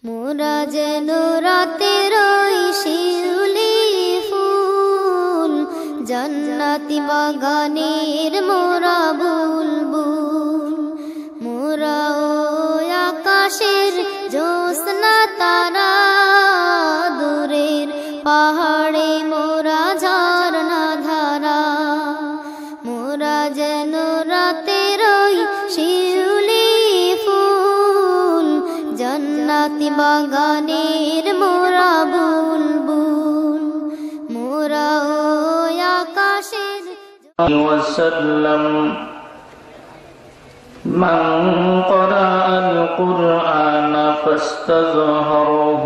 মোরা যেন রাতের ওই শিউলি ফুল, জান্নাতি বাগানের মোরা বুলবুল। মোরা ওই আকাশের জ্যোৎস্না তারা, দূরের পাহাড়ে মোরা ঝরনা ধারা। মোরা যেন রাতের ওই শিউলি ফুল, জান্নাতি বাগানের মোরা বুলবুল। মোরা ওই আকাশের وسلم من قرأ القرآن فاستظهره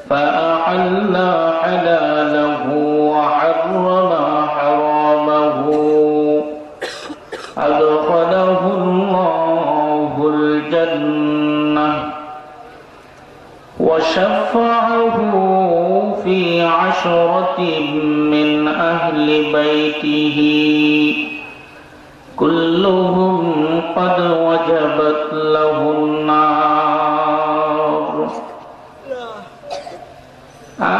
فأحل حلاله وحرم حرامه أدخله الله الجنة وشفعه في 10 من أهل بيته كلهم قد وجبت له النار.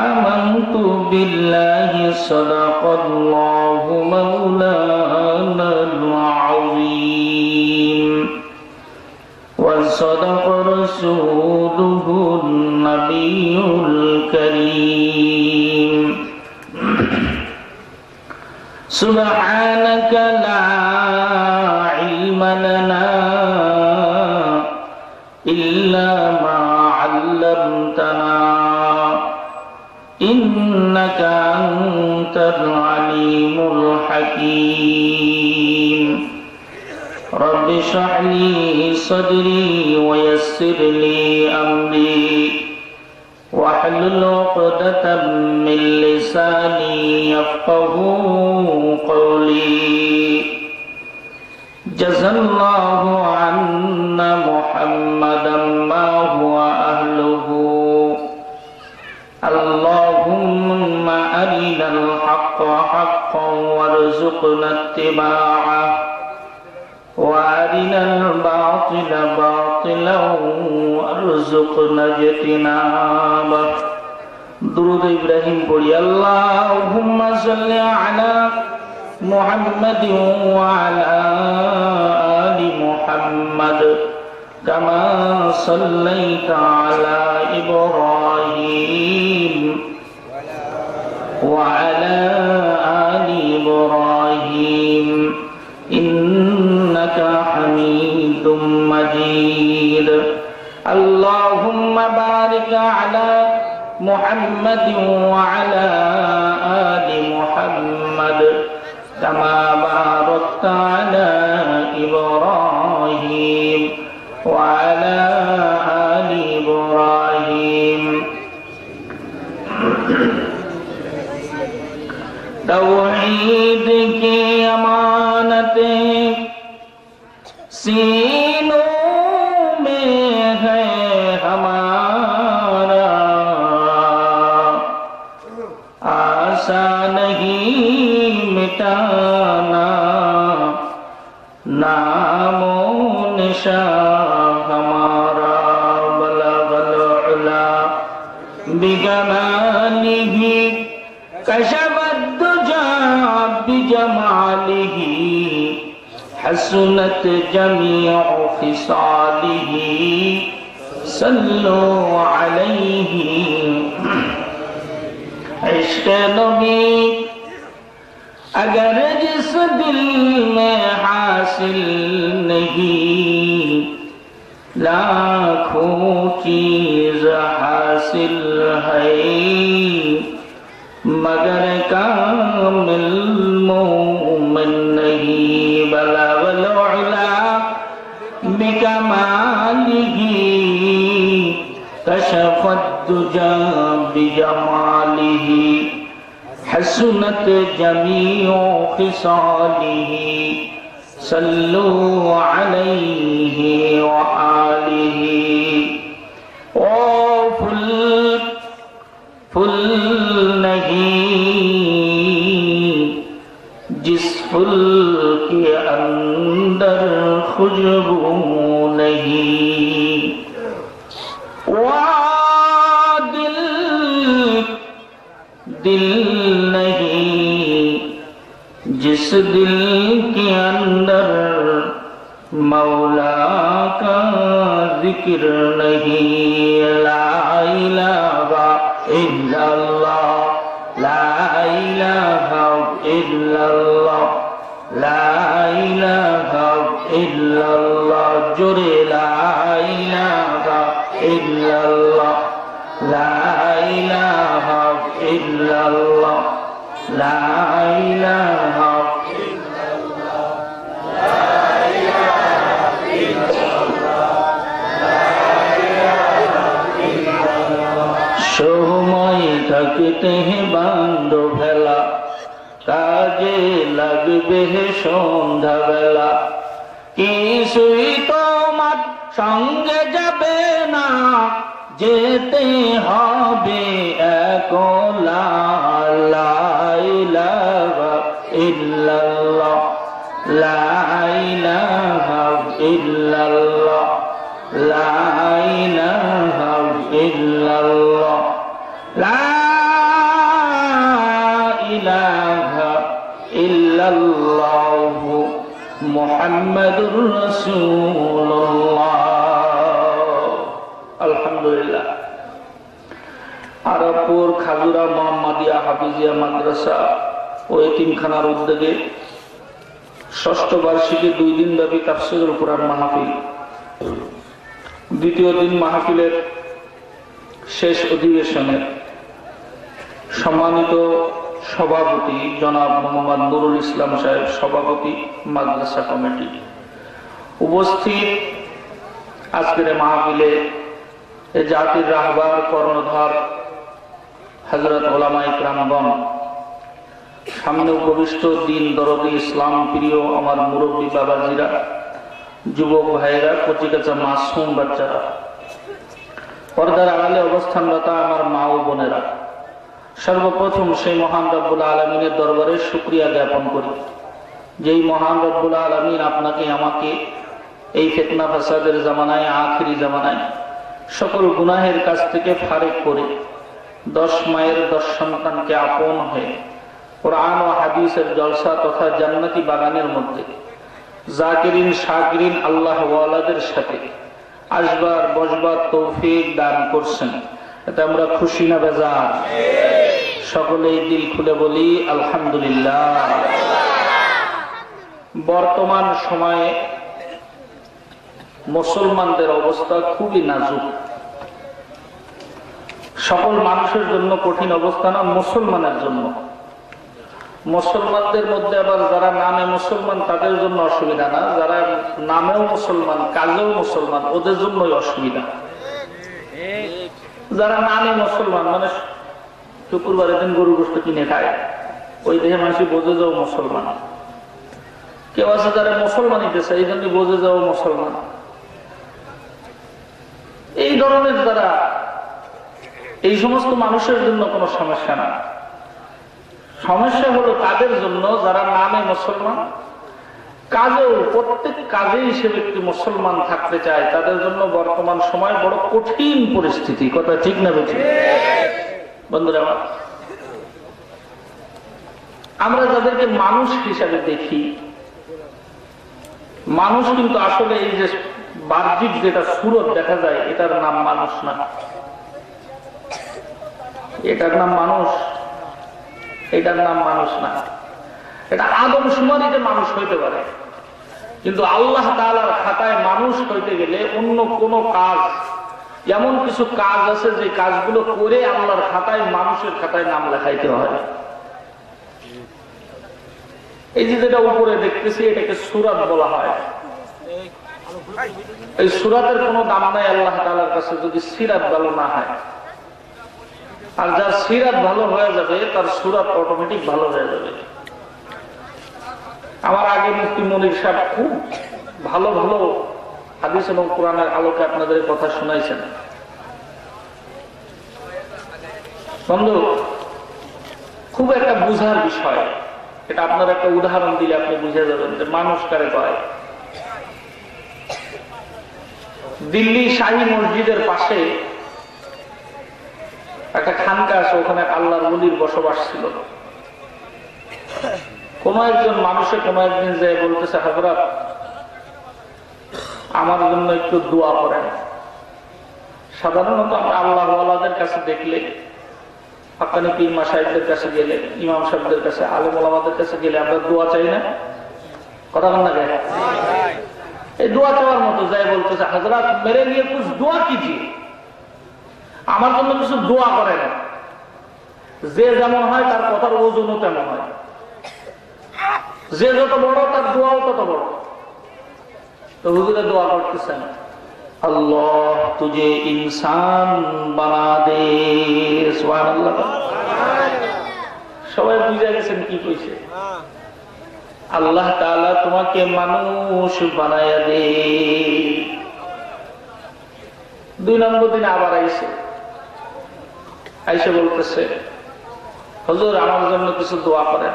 آمنت بالله صدق الله مولانا العظيم وصدق رسوله النبي الكريم. سبحانك لا علم لنا إلا ما علمتنا إنك أنت العليم الحكيم. رب اشرح لي صدري ويسر لي أمري واحلل عقدة من لساني يفقهوا قولي. جزا الله عنا محمدا ما هو أهله. اللهم أرنا الحق حقا وارزقنا اتباعه وأرنا الباطل باطلا وارزقنا اجتنابه. درود إبراهيم پڑھی. اللهم صل على محمد وعلى آل محمد كما صليت على إبراهيم وعلى آل إبراهيم إنك حميد مجيد. اللهم بارك على محمد وعلى آل محمد كما باركت على إبراهيم وعلى آل إبراهيم. توحید کی امانتیں سینوں میں ہے ہمارا، آسان نہیں مٹانا نام و نشان ہمارا. بلغ العلا بجمالہ کشف الدجى بجماله حسنت جميع خصاله. صلوا عليه. عشق نبی اگر جس دل میں حاصل نہیں، لاکھوں چیز حاصل ہے مگر کامل مومن نہیں. بلغ العلا بکمالہ کشف الدجى بجمالہ حسنت جمیع خصالہ. صلوا علیہ وآلہ. او پھل نہیں جس پھل کے اندر خوشبو نہیں. दिल नहीं जिस दिल के अंदर मौला का जिक्र नहीं। ला इलाहा इल्लल्लाह ला इलाहा इल्लल्लाह ला इलाहा इल्लल्लाह जोरे ला इलाहा इल्लल्लाह ला इलाहा इल्लल्लाह ला इलाहा সময় থাকতে বান্ধব ভেলা কাজে লাগবে সন্ধ্যাবেলা কিছুই তোমার সঙ্গে যাবে না যেতে হবে একলা। লা ইলাহা ইল্লাল্লাহ লা ইলাহা ইল্লাল্লাহ লা ইলাহা ইল্লাল্লাহ লা ইলাহা ইল্লাল্লাহ মুহাম্মাদুর রাসূলুল্লাহ। আলহামদুলিল্লাহ। আরবপুর খাজুরা মোহাম্মদিয়া হাফিজিয়া মাদ্রাসা ও এতিমখানার উদ্যোগে ষষ্ঠ বার্ষিকী 2 দিন ব্যাপী তাফসীরুল কুরআন মাহফিল, দ্বিতীয় দিন মাহফিলের শেষ অধিবেশনের সম্মানিত সভাপতি জনাব মোহাম্মদ নুরুল ইসলাম সাহেব, সভাপতি মাদ্রাসা কমিটি, উপস্থিত আজকের মাহফিলে জাতির রাহবার কর্ণধার হযরত উলামায়ে কেরামগণ, সামনে উপবিষ্ট দিন দরদি ইসলাম প্রিয় আমার মুরব্বী বাবাজিরা, যুবক ভাইয়েরা, কচিকাচা মাসুম বাচ্চারা, পর্দার আড়ালে অবস্থানরত আমার মা ও বোনেরা, সর্বপ্রথম সেই মহান রব্বুল আলামিনের দরবারে শুকরিয়া জ্ঞাপন করি যেই মহান রব্বুল আলামিন আপনাকে আমাকে এই ফিতনা ফাসাদের জামানায়, আখিরি জামানায় সকল গুনাহের কাছ থেকে ফারেক করে 10 মায়ের 10 সন্তানকে আপন হয়ে কোরআন ও হাদিসের জলসা তথা জান্নাতি বাগানের মধ্যে জাকিরিন শাকিরিন আল্লাহ ওয়ালাদের সাথে আসবার বসবার তৌফিক দান করছেন, এতে আমরা খুশি না বেজার? সকলেই দিল খুলে বলি আলহামদুলিল্লাহ। বর্তমান সময়ে মুসলমানদের অবস্থা খুবই নাজুক। সকল মানুষের জন্য কঠিন অবস্থা না, মুসলমানের জন্য। মুসলমানদের মধ্যে আবার যারা নামে মুসলমান তাদের জন্য অসুবিধা না, যারা নামেও মুসলমান কাজেও মুসলমান ওদের জন্যই অসুবিধা। যারা নামে মুসলমান মানে শুক্রবারের দিন গরু গোশত কিনে খায়, ওই দেহে মানুষ বোঝে যাও মুসলমান। কেউ আছে যারা মুসলমান হইতেছে এই জন্য বোঝে যাও মুসলমান। এই ধরনের দ্বারা এই সমস্ত মানুষের জন্য কোনো সমস্যা না। সমস্যা হলো তাদের জন্য যারা নামে মুসলমান, কাজেও প্রত্যেক কাজেই সে ব্যক্তি মুসলমান থাকতে চায়, তাদের জন্য বর্তমান সময় বড় কঠিন পরিস্থিতি। কথা ঠিক না বেঠিক? বন্ধুরা, আমরা যাদেরকে মানুষ হিসাবে দেখি, মানুষ কিন্তু আসলে এই যে বাহ্যিক যেটা সুরত দেখা যায় এটার নাম মানুষ না। এটার নাম মানুষ, এটার নাম মানুষ না। এটা আদমশুমারিতে মানুষ হইতে পারে, কিন্তু আল্লাহ তাআলার খাতায় মানুষ হইতে গেলে অন্য কোন কাজ, এমন কিছু কাজ আছে যে কাজগুলো করে আল্লাহর খাতায়, মানুষের খাতায় নাম লেখাইতে হয়। এই যে যেটা উপরে দেখতেছি এটাকে সূরাত বলা হয়। এই সূরাতের কোনো দাম নাই আল্লাহ তাআলার কাছে যদি সিরাত ভালো না হয়। আর যার সিরাত ভালো হয়ে যাবে তার সূরাত অটোমেটিক ভালো হয়ে যাবে। আমার আগে মুফতি মনির সাহেব খুব ভালো ভালো হাদিস এবং কোরআনের আলোকে আপনাদের কথা শোনাইছেন। বন্ধু, খুব একটা বুঝার বিষয় এটা। আপনার একটা উদাহরণ দিলে আপনি বুঝে যাবেন যে মানুষ কারে কয়। দিল্লি শাহী মসজিদের পাশে একটা খানকা আছে, ওখানে আল্লাহর ওলির বসবাস ছিল। কোন একজন মানুষে কোন একদিন যে বলতেছে, হযরত আমার জন্য একটু দোয়া করেন। সাধারণত আমরা আল্লাহ ওয়ালাদের কাছে দেখলে, হাক্কানি পীর মাশায়েখদের কাছে গেলে, ইমাম সাহেবদের কাছে, আলেম ওলামাদের কাছে গেলে আমরা দোয়া চাই না? কথা বল না কেন? এই দোয়া চাওয়ার মতো যাই বলতেছে, হযরত মেরে লিয়ে কুছ দোয়া কিজিয়ে, আমার জন্য কিছু দোয়া করেন। যে যেমন হয় তার কথার ওজনও তেমন হয়, যে যত বড় তার দোয়াও তত বড়। তো হুজুরে দোয়া করতেছেন, আল্লাহ তুঝে ইনসান বানা দে। সুবহানাল্লাহ। সবাই বুঝে গেছেন কি কইছে? আল্লাহ তাআলা তোমাকে মানুষ বানায়া দে। 2 নম্বর দিন আবার আইসে বলতেছে, হুজুর আমার জন্য কিছু দোয়া করেন।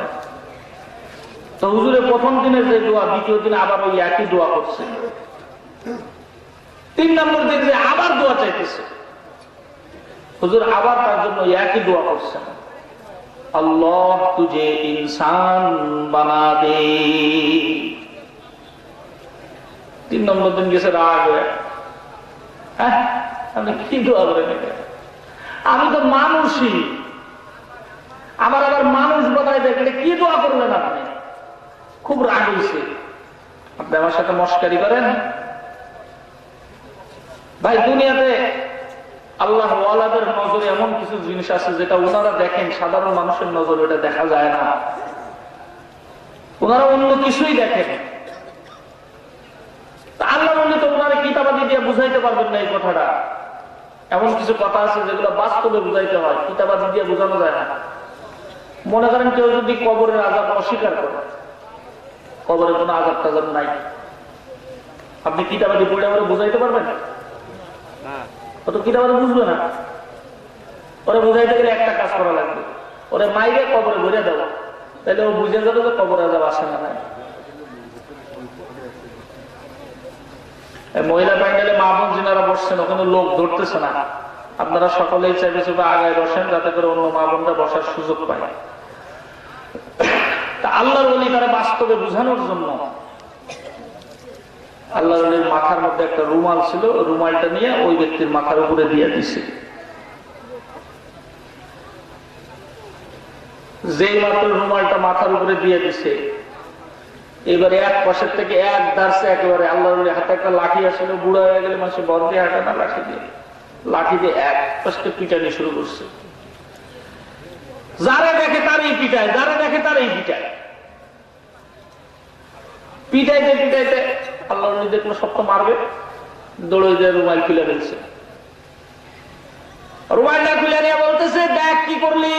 তো হুজুরের প্রথম দিনের যে দোয়া, দ্বিতীয় দিন আবার ওই একই দোয়া করছে। 3 নম্বর দিন যে আবার দোয়া চাইতেছে, হুজুর আবার তার জন্য একই দোয়া করছেন, আল্লাহ তুঝে ইনসান বানা দে। 3 নম্বর দিন গেছে রাগ হয়ে, আপনি কি দোয়া করেন? আমি তো মানুষই, আমার আবার মানুষ বানায় দেখলে কি দোয়া করলেন আপনি? খুব রাগ হয়েছে। আপনি আমার সাথে মস্কারি করেন? ভাই, দুনিয়াতে আল্লাহ ওয়ালাদের নজরে এমন কিছু জিনিস আছে যেটা ওনারা দেখেন, সাধারণ মানুষের নজরে এটা দেখা যায় না। ওনারা অন্য কিছুই দেখেন। আল্লাহ বললে তো ওনারা কিতাবাদি দিয়ে বুঝাইতে পারবেন না এই কথাটা। এমন কিছু কথা আছে যেগুলো বাস্তবে বুঝাইতে হয়, কিতাবাদি দিয়ে বোঝানো যায় না। মনে করেন কেউ যদি কবরের আযাব অস্বীকার করে, কবরে কোনো আযাব টাযাব নাই, আপনি কিতাবাদি পড়ে আমরা বুঝাইতে পারবেন? অত কিতাবাদি বুঝবে না। ওরা বুঝাইতে গেলে একটা কাজ করা লাগবে, ওরা মাইরে কবরে ভরে দেবো, তাহলে ও বুঝে যাবে যে কবরে আযাব আসে না। নাই মহিলা প্যান্ডেলে মা বোন যিনারা বসছেন, ওখানে লোক ধরতেছে না। আপনারা সকলেই চাইবে চুপে আগায় বসেন, যাতে করে অন্য মা বোনরা বসার সুযোগ পায়। আল্লাহর ওলি তারা বাস্তবে বোঝানোর জন্য আল্লাহর ওলির মাথার মধ্যে একটা রুমাল ছিল, রুমালটা নিয়ে ওই ব্যক্তির মাথার উপরে দিয়ে দিছে। যেই মাত্র রুমালটা মাথার উপরে দিয়ে দিছে, এবারে এক পাশের থেকে এক দাঁড়ছে একেবারে আল্লাহর ওলির হাতে একটা লাঠি আসলে, বুড়া হয়ে গেলে মানুষ বর দিয়ে হাঁটে না, লাঠি দিয়ে এক পাশে পিটানি শুরু করছে। যারা দেখে তারই পিটায়, যারা দেখে তারই পিটায়। পিটাইতে পিটাইতে আল্লাহ দেখলো সব তো মারবে, দৌড়ে দিয়ে রুমাল খুলে ফেলছে। রুমালটা খুলে নিয়ে বলতেছে, দেখ কি করলি,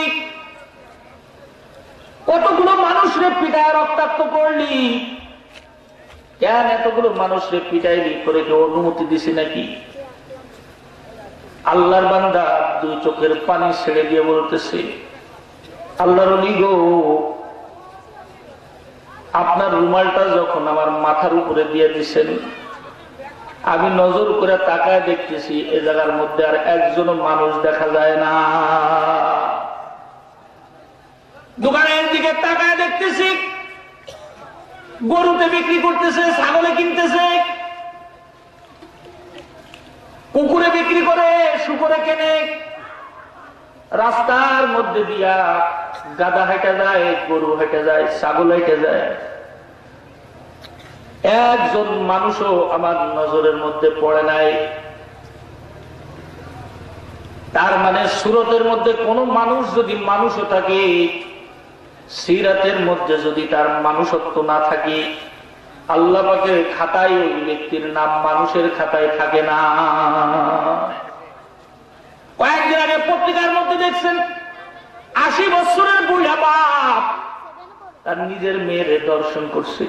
কতগুলো মানুষরে পিটায় রক্তাক্ত করলি, কেন এতগুলো মানুষরে পিটাইলি, করে কেউ অনুমতি দিছি নাকি? আল্লাহর বান্দা 2 চোখের পানি ছেড়ে দিয়ে বলতেছে, আল্লাহর ওলি গো, আপনার রুমালটা যখন আমার মাথার উপরে দিয়ে দিচ্ছেন, আমি নজর করে তাকায় দেখতেছি এ জায়গার মধ্যে আর একজনও মানুষ দেখা যায় না। দোকানের দিকে তাকায় দেখতেছি গরুতে বিক্রি করতেছে, ছাগলে কিনতেছে, কুকুরে বিক্রি করে, শুকরে কেনে, রাস্তার মধ্যে দিয়া গাধা হেঁটে যায়, গরু হেঁটে যায়, ছাগল হেঁটে যায়, একজন মানুষও আমার নজরের মধ্যে পড়ে নাই। তার মানে সুরতের মধ্যে কোন মানুষ যদি মানুষও থাকে, সিরাতের মধ্যে যদি তার মানুষত্ব না থাকে, আল্লাহ পাকের খাতায় ওই ব্যক্তির নাম মানুষের খাতায় থাকে না। কয়েকদিন আগে পত্রিকার মধ্যে দেখছেন 80 বছরের বুড়া বাপ তার নিজের মেয়ের দর্শন করছে।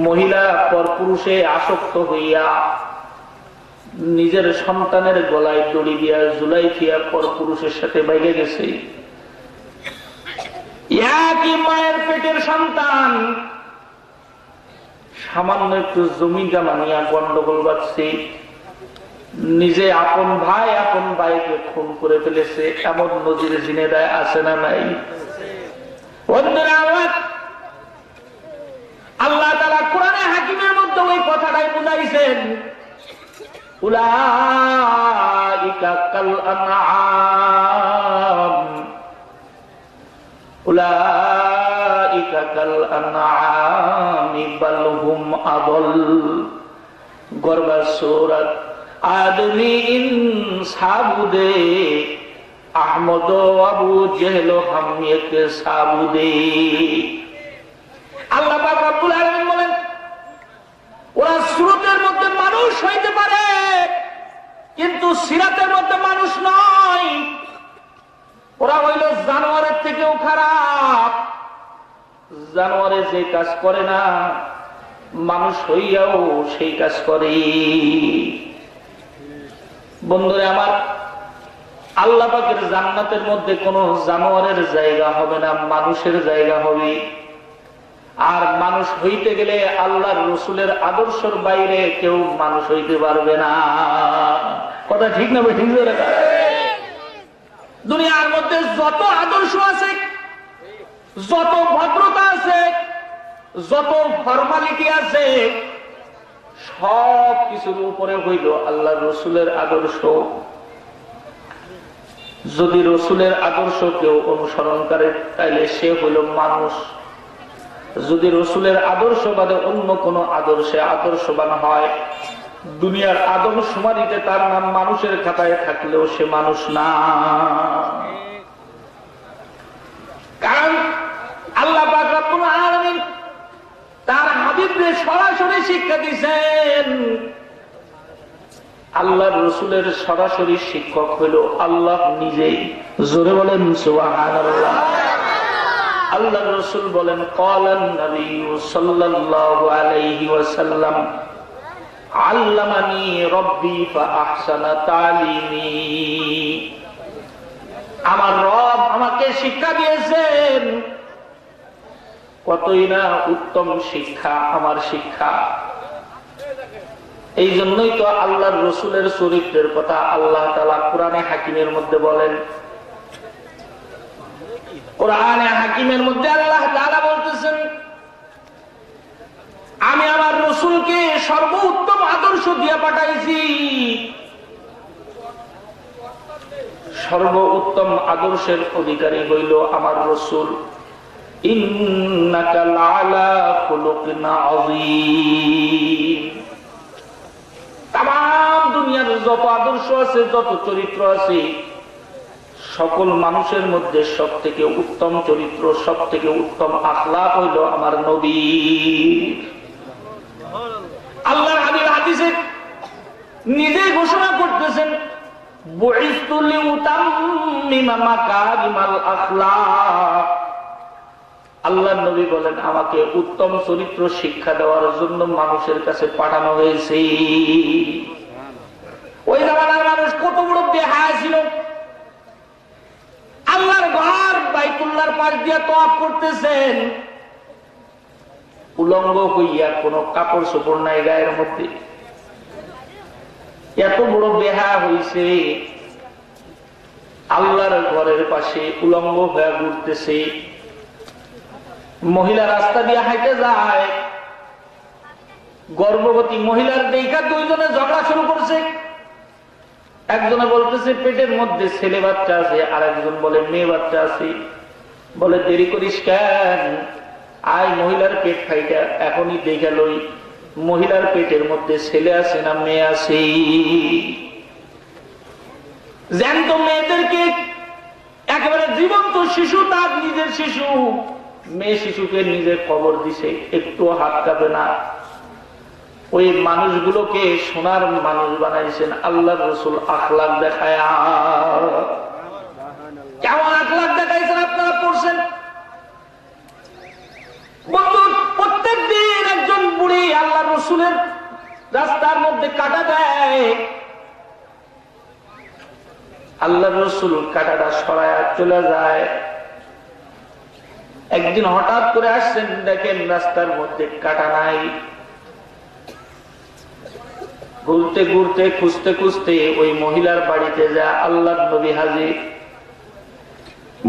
মহিলা পরপুরুষে আসক্ত হইয়া নিজের সন্তানের গলায় দড়ি দিয়া জুলাই ফিয়া পরপুরুষের সাথে বাইরে গেছে। একই মায়ের পেটের সন্তান, সামান্য একটু জমি জামা নিয়ে গন্ডগোল বাঁধছে, নিজে আপন ভাইকে খুন করে ফেলেছে, এমন নজির জিনেদায় আছে না নাই? আল্লাহ তাআলা কোরআনে হাকিমের মধ্যে ওই কথাটাই বুঝাইছেন, উলাইকা কাল আনআম, উলাইকা কাল আনআম বাল হুম আদল। গর্বা সূরাত আদমি ইনসাবুদে আহমদ আবু জেহল হামিয়ত সাবুদে। আল্লাহ পাক রব্বুল আলামিন বলেন, ওরা সুরতের মধ্যে মানুষ হইতে পারে কিন্তু সিরাতের মধ্যে মানুষ নয়। ওরা হইল জানোয়ারের থেকেও খারাপ। জানোয়ারে যে কাজ করে না, মানুষ হইয়াও সেই কাজ করে। বন্ধুরা আমার, আল্লাহ পাকের জান্নাতের মধ্যে কোনো জানোয়ারের জায়গা হবে না, মানুষের জায়গা হবে। আর মানুষ হইতে গেলে আল্লাহর রসুলের আদর্শের বাইরে কেউ মানুষ হইতে পারবে না। কথা ঠিক না? ঠিক। দুনিয়ার মধ্যে যত আদর্শ আছে, যত ভদ্রতা আছে, যত ফরমালিটি আছে, সব কিছুর উপরে হইল আল্লাহর রসুলের আদর্শ। যদি রসুলের আদর্শ কেউ অনুসরণ করে তাহলে সে হইল মানুষ। যদি রসুলের আদর্শ বাদে অন্য কোন আদর্শে আদর্শবান হয়, দুনিয়ার আদমশুমারিতে তার নাম মানুষের খাতায় থাকলেও সে মানুষ না। কারণ আল্লাহ পাক রব্বুল আলামিন তার হাবিবকে সরাসরি শিক্ষা দিয়েছেন। আল্লাহর রসুলের সরাসরি শিক্ষক হইল আল্লাহ নিজেই। জোরে বলেন সুবহানাল্লাহ। আল্লাহর রসুল বলেন, ক্বালান নবী সাল্লাল্লাহু আলাইহি ওয়াসাল্লাম, আল্লামানি রব্বি ফাআহসানা তালিমি। আমার রব আমাকে শিক্ষা দিয়েছেন, কতই না উত্তম শিক্ষা আমার শিক্ষা। এই জন্যই তো আল্লাহর রসুলের চরিত্রের কথা আল্লাহ তাআলা কোরআনে হাকিমের মধ্যে বলেন। কোরআনে হাকিমের মধ্যে আল্লাহ তাআলা বলতেছেন, আমি আমার রসুলকে সর্বোত্তম আদর্শ দিয়ে পাঠাইছি। সর্বোত্তম আদর্শের অধিকারী হইল আমার রসুল। ইন্নাকা লাআলা খুলুকিন আযীম। তামাম দুনিয়ার যত আদর্শ আছে, যত চরিত্র আছে, সকল মানুষের মধ্যে সব থেকে উত্তম চরিত্র, সব থেকে উত্তম আখলাক হইল আমার নবী। আল্লাহর হাবিব হাদিসে নিজে ঘোষণা করতেছেন, বুইসতু লিউতাম্মিমা মাকারিমাল আখলাক। আল্লাহর নবী বলেন, আমাকে উত্তম চরিত্র শিক্ষা দেওয়ার জন্য মানুষের কাছে পাঠানো হয়েছে। ওই জামানার মানুষ কত বড় বেহায়া ছিল। আল্লাহর ঘর বাইতুল্লাহর পাশ দিয়ে তওয়াফ করতেছেন, উলঙ্গ হইয়া কোন কাপড় চোপড় নাই গায়ের মধ্যে। এত বড় বেহায়া হইছে, আল্লাহর ঘরের পাশে উলঙ্গ হয়ে ঘুরতেছে। মহিলা রাস্তা দিয়ে হাইটে যায়, গর্ভবতী মহিলার দেখা দুইজনে ঝগড়া শুরু করছে। একজনে বলতেছে পেটের মধ্যে ছেলে বাচ্চা আছে, আর একজন বলে মেয়ে বাচ্চা আছে। বলে দেরি করিস কেন, আয় মহিলার পেট ফাইটা এখনই দেখা লই মহিলার পেটের মধ্যে ছেলে আছে না মেয়ে আছে। জ্যান্ত মেয়েদেরকে একেবারে জীবন্ত শিশু, তার নিজের শিশু, মেয়ে শিশুকে নিজে খবর দিছে, একটু হাত কাঁপে না। ওই মানুষগুলোকে সোনার মানুষ বানাইছেন আল্লাহর রাসূল আখলাক দেখায়। কেমন আখলাক দেখাইছেন আপনারা পড়ছেন। বন্ধু, প্রত্যেক দিন একজন বুড়ি আল্লাহর রাসূলের রাস্তার মধ্যে কাটা দেয়। আল্লাহর রাসূল কাটাটা সরায়া চলে যায়। একদিন হঠাৎ করে আসছেন, দেখেন রাস্তার মধ্যে কাটা নাই। ঘুরতে ঘুরতে খুঁজতে খুঁজতে ওই মহিলার বাড়িতে যা আল্লাহর নবী হাজির।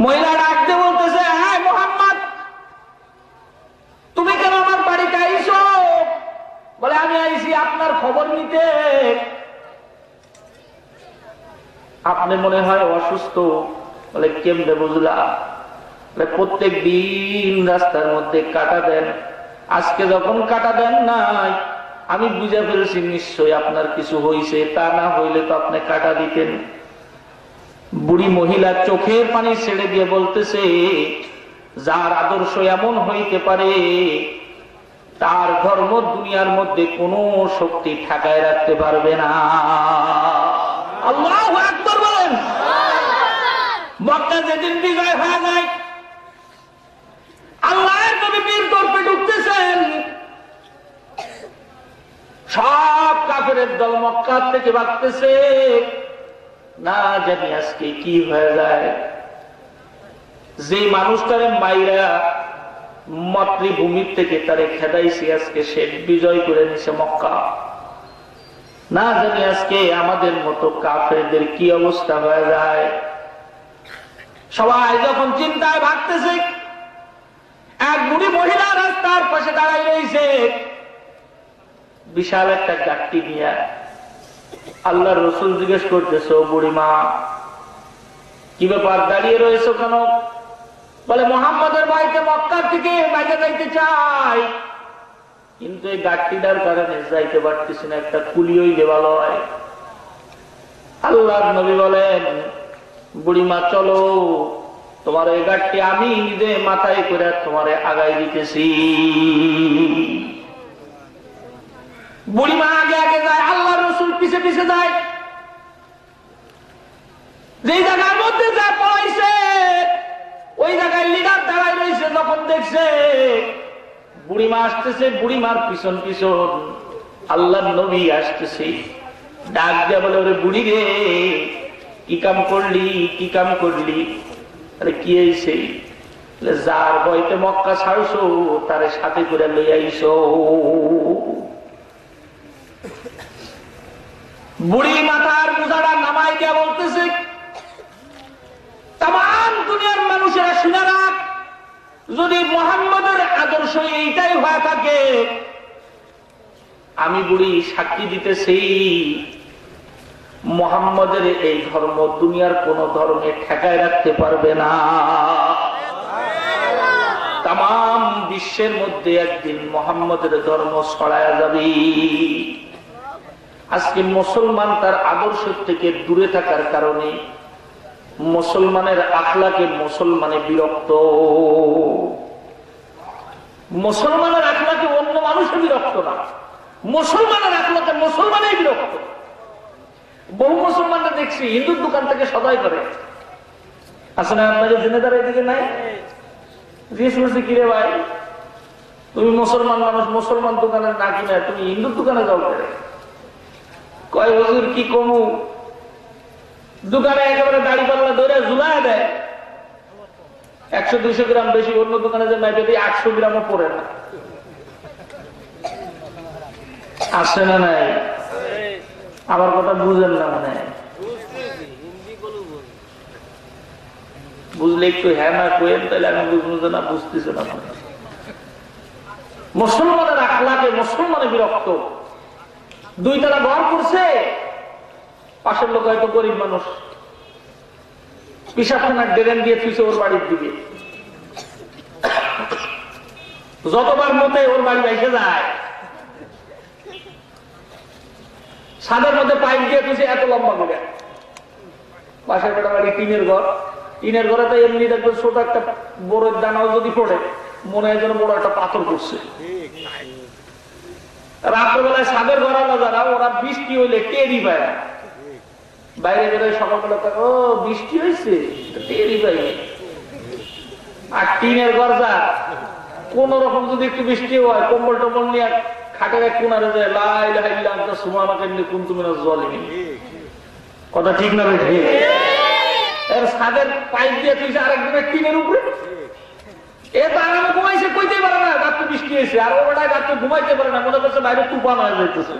মহিলা ডাকতে বলতেছে, হ্যাঁ মুহাম্মদ, তুমি কেন আমার বাড়িতে আইছো? বলে, আমি আইছি আপনার খবর নিতে। আপনি মনে হয় অসুস্থ। বলে, কেমনে বুঝলা? প্রত্যেক দিন রাস্তার মধ্যে কাটা দেন, আজকে যখন কাটা দেন নাই আমি বুঝে ফেলেছি নিশ্চয়ই আপনার কিছু হয়েছে, তা না হইলে তো আপনি কাটা দিতেন। বুড়ি মহিলা চোখের পানি ছেড়ে দিয়ে বলতেছে, যার আদর্শ এমন হইতে পারে তার ধর্ম দুনিয়ার মধ্যে কোনো শক্তি ঠেকায় রাখতে পারবে না। আল্লাহু আকবার বলেন। মক্কা যেদিন বিজয় হয়ে যায়, আল্লাহর নবী বীর দর্পে ঢুকতেছেন, সব কাফেরের দল মক্কা থেকে ভাগতেছে, না জানি আজকে কি হয়ে যায়। যে মানুষটারে মাইরা মাতৃভূমির থেকে তারে খেদাইছে, আজকে সে বিজয় করে নিছে মক্কা, না জানি আজকে আমাদের মতো কাফেরদের কি অবস্থা হয়ে যায়। সবাই যখন চিন্তায় ভাগতেছে, এক বুড়ি মহিলা রাস্তার পাশে দাঁড়াই রয়েছে, বিশাল একটা গাট্টি নিয়ে। আল্লাহর রাসূল জিজ্ঞেস করতেছে, ও বুড়ি মা, কি ব্যাপার দাঁড়িয়ে রয়েছে কেন? বলে, মুহাম্মদের বাড়িতে মক্কা থেকে বাইরে যাইতে চাই, কিন্তু এই গাট্টিটার কারণে যাইতে পারতেছি না, একটা কুলিওই দেওয়াল হয়। আল্লাহর নবী বলেন, বুড়িমা চলো, তোমার এই গাট্টি আমি নিজে মাথায় করে তোমারে আগাই দিতেছি। বুড়িমা আগে আগে যায়, আল্লাহর রাসূল পিছে পিছে যায়। যেই জায়গার মধ্যে যা পড়াইছে ওই জায়গায় লিডার দাঁড়ায় রয়েছে, যখন দেখছে বুড়িমা আসতেছে, বুড়িমার পিছন পিছন আল্লাহর নবী আসতেছে, ডাক দিয়া বলে, ওরে বুড়ি রে, কি কাম করলি, কি কাম করলি? আরে কি হয়েছে? যার বইতে মক্কা ছাড়ছো তারে সাথে করে লই আইছো। বুড়ি মাথার বোঝাটা নামাই দিয়া বলতেছে, তাম দুনিয়ার মানুষেরা শুনে রাখ, যদি মুহাম্মদের আদর্শ এইটাই হয়ে থাকে, আমি বুড়ি সাক্ষী দিতেছি মুহাম্মদের এই ধর্ম দুনিয়ার কোন ধর্মে ঠেকায় রাখতে পারবে না। তাম বিশ্বের মধ্যে একদিন মুহাম্মদের ধর্ম ছড়ায় যাবে। আজকে মুসলমান তার আদর্শ থেকে দূরে থাকার কারণে মুসলমানের আখলাকে মুসলমানে বিরক্ত, মুসলমানের আখলাকে অন্য মানুষে বিরক্ত না, মুসলমানের আখলাকে মুসলমানেই বিরক্ত। বহু মুসলমানরা দেখছি হিন্দুর দোকান থেকে সদাই করে, আসলে আপনাদের জেনেদার এদিকে নাই, জিজ্ঞেস করছি, কিরে ভাই তুমি মুসলমান মানুষ, মুসলমান দোকানে না কিনে তুমি হিন্দুর দোকানে যাও করে? কয় হুজুর কি কমু, দোকানে একেবারে দাড়ি পাল্লা ধরে ঝুলায় দেয়, 100-200 গ্রাম বেশি, অন্য দোকানে যে মাইপে দিয়ে 800 গ্রামও পড়ে না। আসে না নাই? আমার কথা বুঝেন না মনে হয়, বুঝলে একটু হ্যাঁ না কইেন, তাহলে আমি বুঝবো যে না বুঝতেছে না। মুসলমানের আখলাকে মুসলমানে বিরক্ত। 2 তলা ঘর করছে, পাশের লোক হয়তো গরিব মানুষ, পিসাবখানার ড্রেন দিয়ে থুইছে ওর বাড়ির দিকে, যতবার মতে ওর বাড়ি বাইসে যায়, ছাদের মধ্যে পাইপ দিয়ে থুইছে এত লম্বা করে। পাশের বেটা বাড়ি টিনের ঘর, টিনের ঘরে তো এমনি দেখবেন ছোট একটা বড়ের দানাও যদি পড়ে মনে হয় যেন বড় একটা পাথর পড়ছে। রাত্রেবেলায় ছাদের ঘর আলা যারা, ওরা বৃষ্টি হইলে টেরই পায় না, বাইরে বেরোয় সকালবেলা, ও বৃষ্টি হয়েছে টেরই পাই। আর টিনের ঘর যা, কোন রকম যদি একটু বৃষ্টি হয় কম্বল টম্বল নিয়ে খাটের এক কোনারে যায়, লাই লাইলা সুমানাকে কোন তুমি না জল নেই। কথা ঠিক না বেঠে? এর ছাদের পাইপ দিয়ে তুইছে আরেকদিনের টিনের উপরে, এ তো আরামে ঘুমাইছে, কইতে পারে না রাত্রে বৃষ্টি হয়েছে, আর ও বেটায় রাত্রে ঘুমাইতে পারে না, মনে করছে বাইরে তুফান হয়ে যাইতেছে।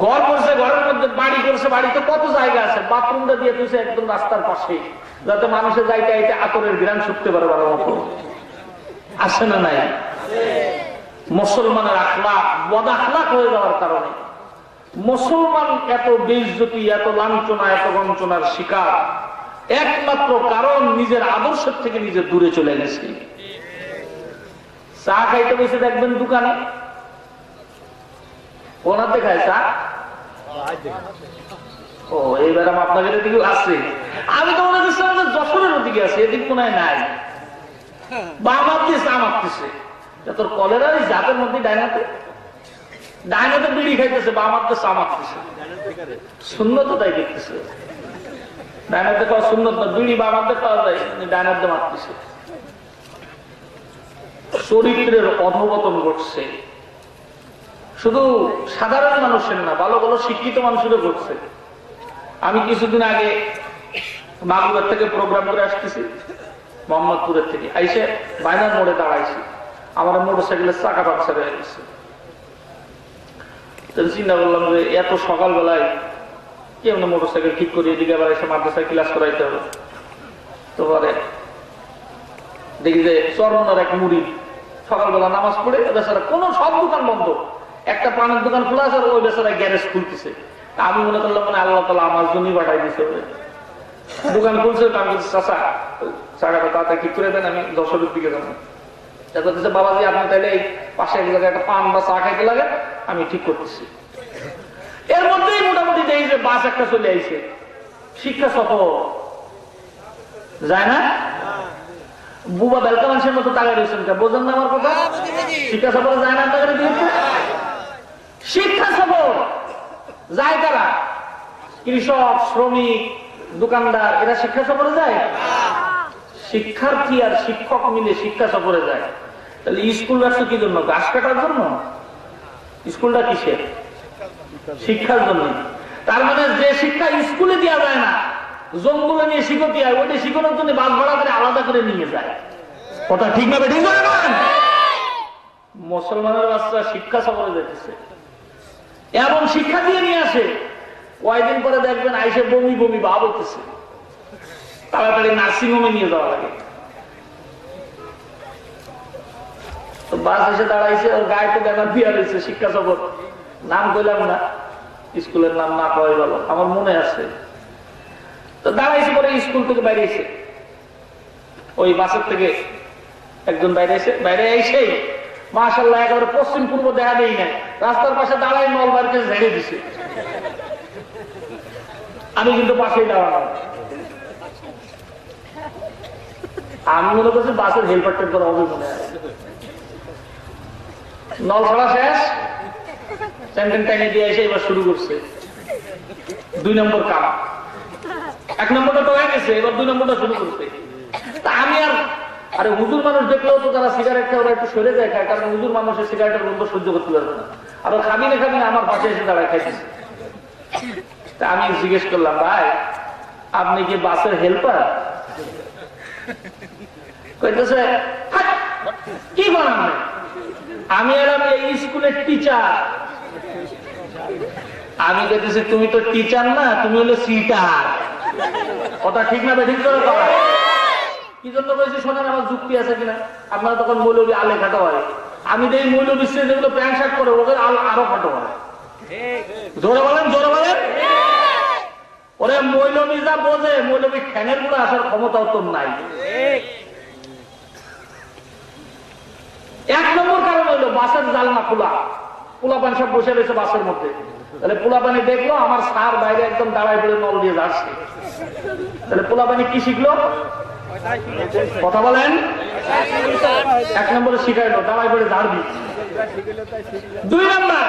ঘর করছে, ঘরের মধ্যে বাড়ি করছে, বাড়িতে কত জায়গা আছে, বাথরুমটা দিয়ে দিয়েছে একদম রাস্তার পাশে, যাতে মানুষের যাইতে আইতে আতরের গ্রাম শুকতে পারে ভালো মতো। আসে না নাই? মুসলমানের আখলাক বদ আখলাক হয়ে যাওয়ার কারণে মুসলমান এত বেইজ্জতি, এত লাঞ্ছনা, এত বঞ্চনার শিকার, একমাত্র কারণ নিজের আদর্শের থেকে নিজে দূরে চলে গেছে। চা খাইতে বসে দেখবেন দোকানে ওনাতে খায় চা। ও এইবার আপনাদের দিকে আসছে, আমি তো মনে করছি আমাদের যশোরের দিকে আছে, এদিক মনে হয় নাই। বা মারতেছে আমারতেছে, তোর কলেরার জাতের মধ্যে ডাইনাতে ডাইনাতে বিড়ি খাইতেছে, বা মারতেছে আমারতেছে, সুন্নত তাই দেখতেছে। ডাইনাতে পাওয়া সুন্নত না, বিড়ি বা মারতে পাওয়া যায়, ডাইনাতে মারতেছে। চরিত্রের অধপতন ঘটছে, শুধু সাধারণ মানুষের না, ভালো ভালো শিক্ষিত মানুষেরও ঘটছে। আমি কিছুদিন আগে মাগুরার থেকে প্রোগ্রাম করে আসতেছি, মোহাম্মদপুরের থেকে আইসে বাইনার মোড়ে দাঁড়াইছি, আমার মোটরসাইকেলের চাকা পাংচার হয়ে গেছে। চিন্তা করলাম যে এত সকালবেলায় কেমন মোটরসাইকেল ঠিক করে এদিকে আবার এসে মাদ্রাসায় ক্লাস করাইতে হবে। তো পরে দেখি যে চরমনার এক মুড়ি সকালবেলা নামাজ পড়ে বেচারা কোনো সব দোকান বন্ধ, একটা পানের দোকান খোলা আছে, ওই বেচারা গ্যারেজ খুলতেছে। আমি মনে করলাম মানে আল্লাহ তাআলা আমার জন্যই পাঠাই দিছে, দোকান খুলছে। আমি বলছি চাচা চাকাটা তাড়াতাড়ি ঠিক করে দেন, আমি যশোরের দিকে যাবো। বলতেছে বাবাজি আপনি তাহলে এই পাশে এক জায়গায় একটা পান বা চা খাইতে লাগে, আমি ঠিক করতেছি। এর মধ্যেই মোটামুটি দেখি যে বাস একটা চলে আইছে, শিক্ষা সফর যায় না, বুবা বেলকা মানুষের মতো তাকাই রয়েছেন, বোঝেন না আমার কথা? শিক্ষা সফরে যায় না, আপনাদের দিয়েছে শিক্ষা সফর যায় কারা? কৃষক, শ্রমিক, দোকানদার, এরা শিক্ষা সফরে যায়। শিক্ষার্থী আর শিক্ষক মিলে শিক্ষা সফরে যায়। তাহলে স্কুল রাখছে কি জন্য? গাছ কাটার জন্য? স্কুলটা কিসের? শিক্ষার জন্য। তার মানে যে শিক্ষা স্কুলে দেওয়া যায় না, জঙ্গলে নিয়ে শিখতে হয়, ওইটা শিখানোর জন্য বাস ভাড়া করে আলাদা করে নিয়ে যায়। কথা ঠিক না? ঠিক না? মুসলমানের বাচ্চা শিক্ষা সফরে যেতেছে, এমন শিক্ষা দিয়ে নিয়ে আসে, কয়েকদিন পরে দেখবেন আইসে বমি বমি ভাব হইতেছে, তাড়াতাড়ি নার্সিং হোমে নিয়ে যাওয়া লাগে। তো বাস এসে দাঁড়াইছে, ওর গায়ে তো ব্যানার দিয়ে রয়েছে শিক্ষা সফর, নাম কইলাম না, স্কুলের নাম না কয় ভালো, আমার মনে আছে। তো দাঁড়াইছে, পরে স্কুল থেকে বাইরে এসে ওই বাসের থেকে একজন বাইরে এসে, বাইরে এসেই মাশাআল্লাহ একেবারে পশ্চিম পূর্ব দেখা দেই না, রাস্তার পাশে দাঁড়াই নলবারকে ঝেড়ে দিছে। আমি কিন্তু পাশেই দাঁড়ালাম, আমি মনে করছি বাসের হেলপার টেম্পার হবে মনে হয়। নল ছড়া শেষ, স্যান্ডেল টাইনে দিয়ে এসে এবার শুরু করছে 2 নম্বর কাম। 1 নম্বরটা তো হয়ে গেছে, এবার 2 নম্বরটা শুরু করছে। তা আমি আর আরে হুজুর মানুষ দেখলেও তো তারা সিগারেট খায়, ওরা একটু সরে যায় খায়, কারণ হুজুর মানুষের সিগারেটের গন্ধ সহ্য করতে পারবে না। আর ও খাবি না আমার পাশে এসে দাঁড়ায় খাইতেছে। তা আমি জিজ্ঞেস করলাম, ভাই আপনি কি বাসের হেল্পার? কইতেছে কি বানান? আমি এলাম এই স্কুলের টিচার। আমি কইতেছি তুমি তো টিচার না, তুমি হলো সিটার। কথা ঠিক না? ঠিক করে করা কি জন্য বলছি শোনেন, আমার যুক্তি আছে কিনা। আপনারা তখন মৌলবী আলে খাটো হয়, আমি দেখি মৌলবী যেগুলো প্যান্ট শার্ট করে ওদের আরো খাটো হয়। জোরে বলেন, জোরে বলেন। ওরে মৌলবী যা বোঝে, মৌলবী ঠ্যাঙের গুলো আসার ক্ষমতাও তো নাই। 1 নম্বর কারণ হইলো বাসের জালনা খোলা, পোলাপান সব বসে রয়েছে বাসের মধ্যে। তাহলে পোলাপানি দেখলো আমার সার বাইরে একদম দাঁড়ায় পড়ে নল দিয়ে যাচ্ছে, তাহলে পোলাপানি কি শিখলো? কথা বলেন। 1 নম্বরে শিখাইলো দাঁড়ায় পড়ে ঝাড়বি। 2 নম্বর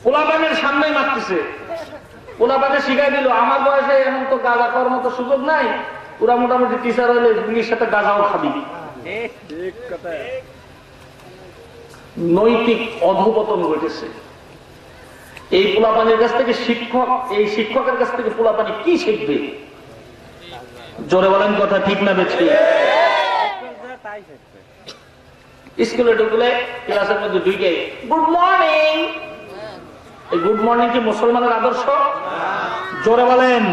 পোলাপানের সামনেই মারতেছে, পোলাপানে শিখাই দিল আমার বয়সে এখন তো গাঁজা খাওয়ার মতো সুযোগ নাই, ওরা মোটামুটি টিচার হইলে গুলির সাথে গাঁজাও খাবি। নৈতিক অধপতন ঘটেছে। এই পোলাপানির কাছ থেকে শিক্ষক, এই শিক্ষকের কাছ থেকে পোলাপানি কি শিখবে? জোরে বলেন, কথা ঠিক না বেশি? স্কুলে ঢুকলে ক্লাসের মধ্যে ঢুকে গুড মর্নিং, এই গুড মর্নিং কি মুসলমানের আদর্শ? জোরে বলেন।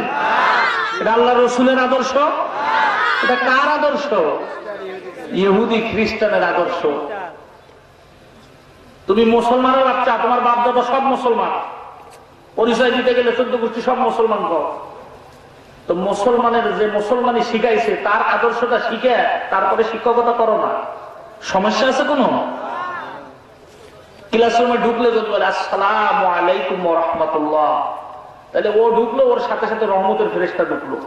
এটা আল্লাহ রসুলের আদর্শ? এটা কার আদর্শ? ইহুদি খ্রিস্টানের আদর্শ। তুমি মুসলমানের বাচ্চা, তোমার বাপ দাদা সব মুসলমান, পরিচয় দিতে গেলে 14 গোষ্ঠী সব মুসলমান কর। তো মুসলমানের যে মুসলমানই শিখাইছে তার আদর্শটা শিখে তারপরে শিক্ষকতা করো না। সমস্যা আছে কোনো? ক্লাসরুমে ঢুকলে যদি বলে আসসালামু আলাইকুম ওয়া রাহমাতুল্লাহ, তাহলে ও ঢুকলো, ওর সাথে সাথে রহমতের ফেরেশতা ঢুকলো।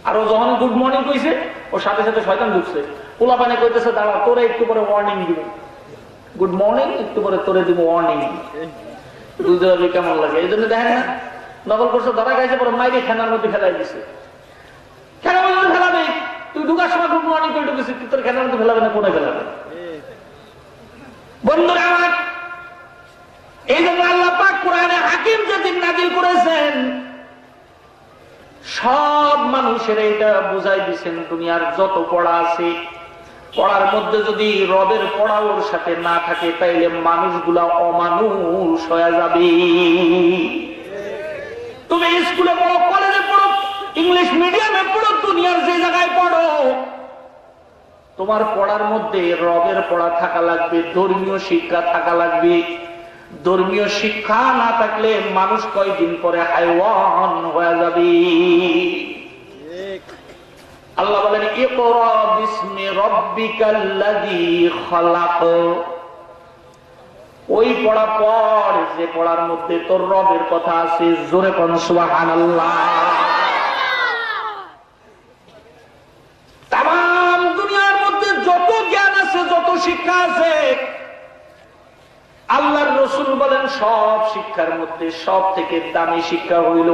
আর ও যখন গুড মর্নিং কইছে, ওর সাথে সাথে শয়তান ঢুকছে। পোলা পানে কইতেছে দাঁড়া, তোরে একটু পরে ওয়ার্নিং দিব। গুড মর্নিং, একটু পরে তোরে দিব ওয়ার্নিং। বুঝতে পারবি কেমন লাগে? এই জন্য দেখেন না, নকল করছে, ধরা খাইছে, পরে মাইরে খেনার মধ্যে ফেলাই দিছে। খেনার মধ্যে ফেলাবে, তুই ঢুকার সময় গুড মর্নিং করে ঢুকেছিস, তোর খেনার মধ্যে ফেলাবে না কোনে ফেলাবে? বন্ধুরা আমার, এই জন্য আল্লাহ পাক কোরআনে হাকিম যেদিন নাযিল করেছেন, সব মানুষের এটা বুঝাই দিচ্ছেন, দুনিয়ার যত পড়া আছে, পড়ার মধ্যে যদি রবের পড়া ওর সাথে না থাকে, তাইলে মানুষগুলা অমানুষ হয়ে যাবে। তুমি স্কুলে পড়ো, কলেজে পড়ো, ইংলিশ মিডিয়ামে পড়ো, দুনিয়ার যে জায়গায় পড়ো, তোমার পড়ার মধ্যে রবের পড়া থাকা লাগবে, ধর্মীয় শিক্ষা থাকা লাগবে। ধর্মীয় শিক্ষা না থাকলে মানুষ কয়দিন পরে হাইওয়ান হয়ে যাবে। আল্লাহ বলেন ইকরা বিসমি রাব্বিকাল্লাযী খালাক। ওই পড়া পড় যে পড়ার মধ্যে তোর রবের কথা আছে। জোরে কোন সুবহানাল্লাহ। তাম দুনিয়ার মধ্যে যত জ্ঞান আছে, যত শিক্ষা আছে, আল্লাহর রাসূল বলেন সব শিক্ষার মধ্যে সব থেকে দামি শিক্ষা হইল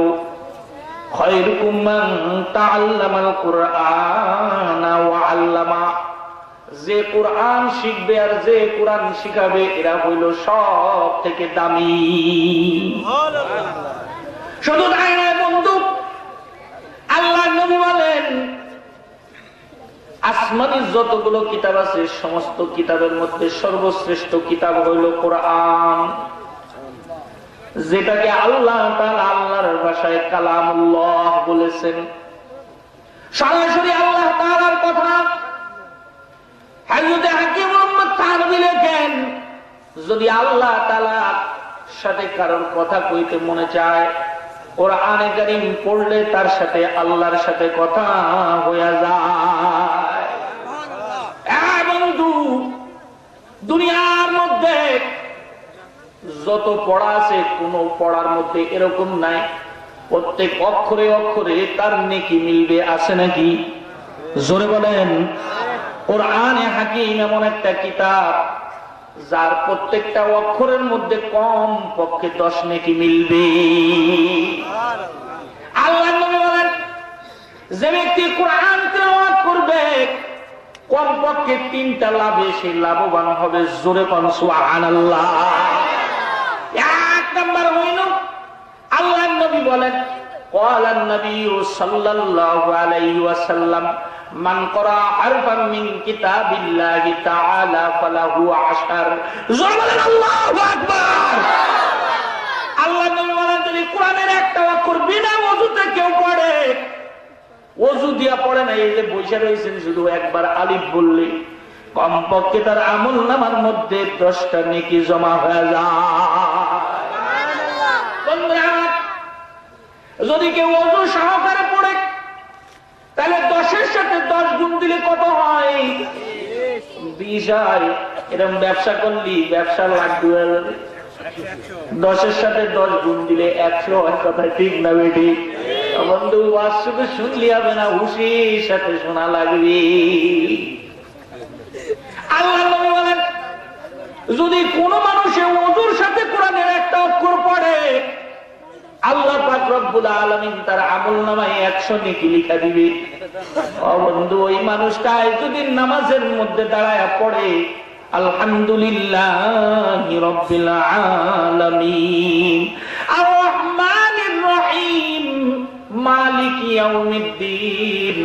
খায়রুকুম মান তাআল্লামাল কুরআনা ওয়া আল্লামা। যে কুরআন শিখবে আর যে কুরআন শিখাবে, এরা হইল সব থেকে দামি। শুধু তাই নয় বন্ধু, আল্লাহর নবী বলেন আসমানি যতগুলো কিতাব আছে, সমস্ত কিতাবের মধ্যে সর্বশ্রেষ্ঠ কিতাব হইল কোরআন, যেটাকে আল্লাহ তাআলা আল্লাহর ভাষায় কালামুল্লাহ বলেছেন। সরাসরি আল্লাহ তাআলার কথা। হযরত হাকিম মুহাম্মদ তানভী লেখেন, যদি আল্লাহ তাআলার সাথে কারোর কথা কইতে মনে চায়, কোরআনে কারীম পড়লে তার সাথে আল্লাহর সাথে কথা হয়ে যায়। বন্ধু, দুনিয়ার মধ্যে যত পড়া আছে, কোন পড়ার মধ্যে এরকম নাই প্রত্যেক অক্ষরে অক্ষরে তার নেকি মিলবে। আছে নাকি? জোরে বলেন। কোরআনে হাকিম এমন একটা কিতাব যার প্রত্যেকটা অক্ষরের মধ্যে কম পক্ষে 10 নেকি মিলবে। আল্লাহর নবী বলেন, যে ব্যক্তি কোরআন তেলাওয়াত করবে, কম পক্ষে 3টা লাভে সে লাভবান হবে। জোরে কোন সুবহানাল্লাহ। এক নাম্বার হইল, আল্লাহর নবী বলেন, قال النبي صلى الله عليه وسلم من قرأ حرفا من كتاب الله تعالى فله 10। জোরে আল্লাহু আকবার। আল্লাহর নবী বলেন, যদি কোরআনের একটা অক্ষর বিনা ওযুতে কেউ পড়ে, ওযু দিয়া পড়ে না, এই যে বসে রয়েছেন, শুধু একবার আলিফ বললে কমপক্ষে তার আমলনামার মধ্যে 10টা নেকি জমা হয়ে যায়। যদি কেউ ওযু সহকারে পড়ে, তাহলে 10-এর সাথে 10 গুণ দিলে কত হয়? 20 হয়। এরকম ব্যবসা করলি ব্যবসা লাগবে। 10-এর সাথে 10 গুণ দিলে 100 হয়। কথা ঠিক না বেটি? বন্ধু, ওয়াজ শুধু শুনলি হবে না, হুঁশির সাথে শোনা লাগবে। আল্লাহ নবী বলেন, যদি কোন মানুষে ওযুর সাথে কোরআনের একটা অক্ষর পড়ে, আল্লাহ পাক রব্বুল আলামিন তার আমলনামায় 100 নেকি লিখা দিবে। ও বন্ধু, ওই মানুষটা যদি নামাজের মধ্যে দাঁড়ায় পড়ে আলহামদুলিল্লাহি রাব্বিল আলামিন আর রহমানির রহিম মালিকি ইয়াউমিদ্দিন,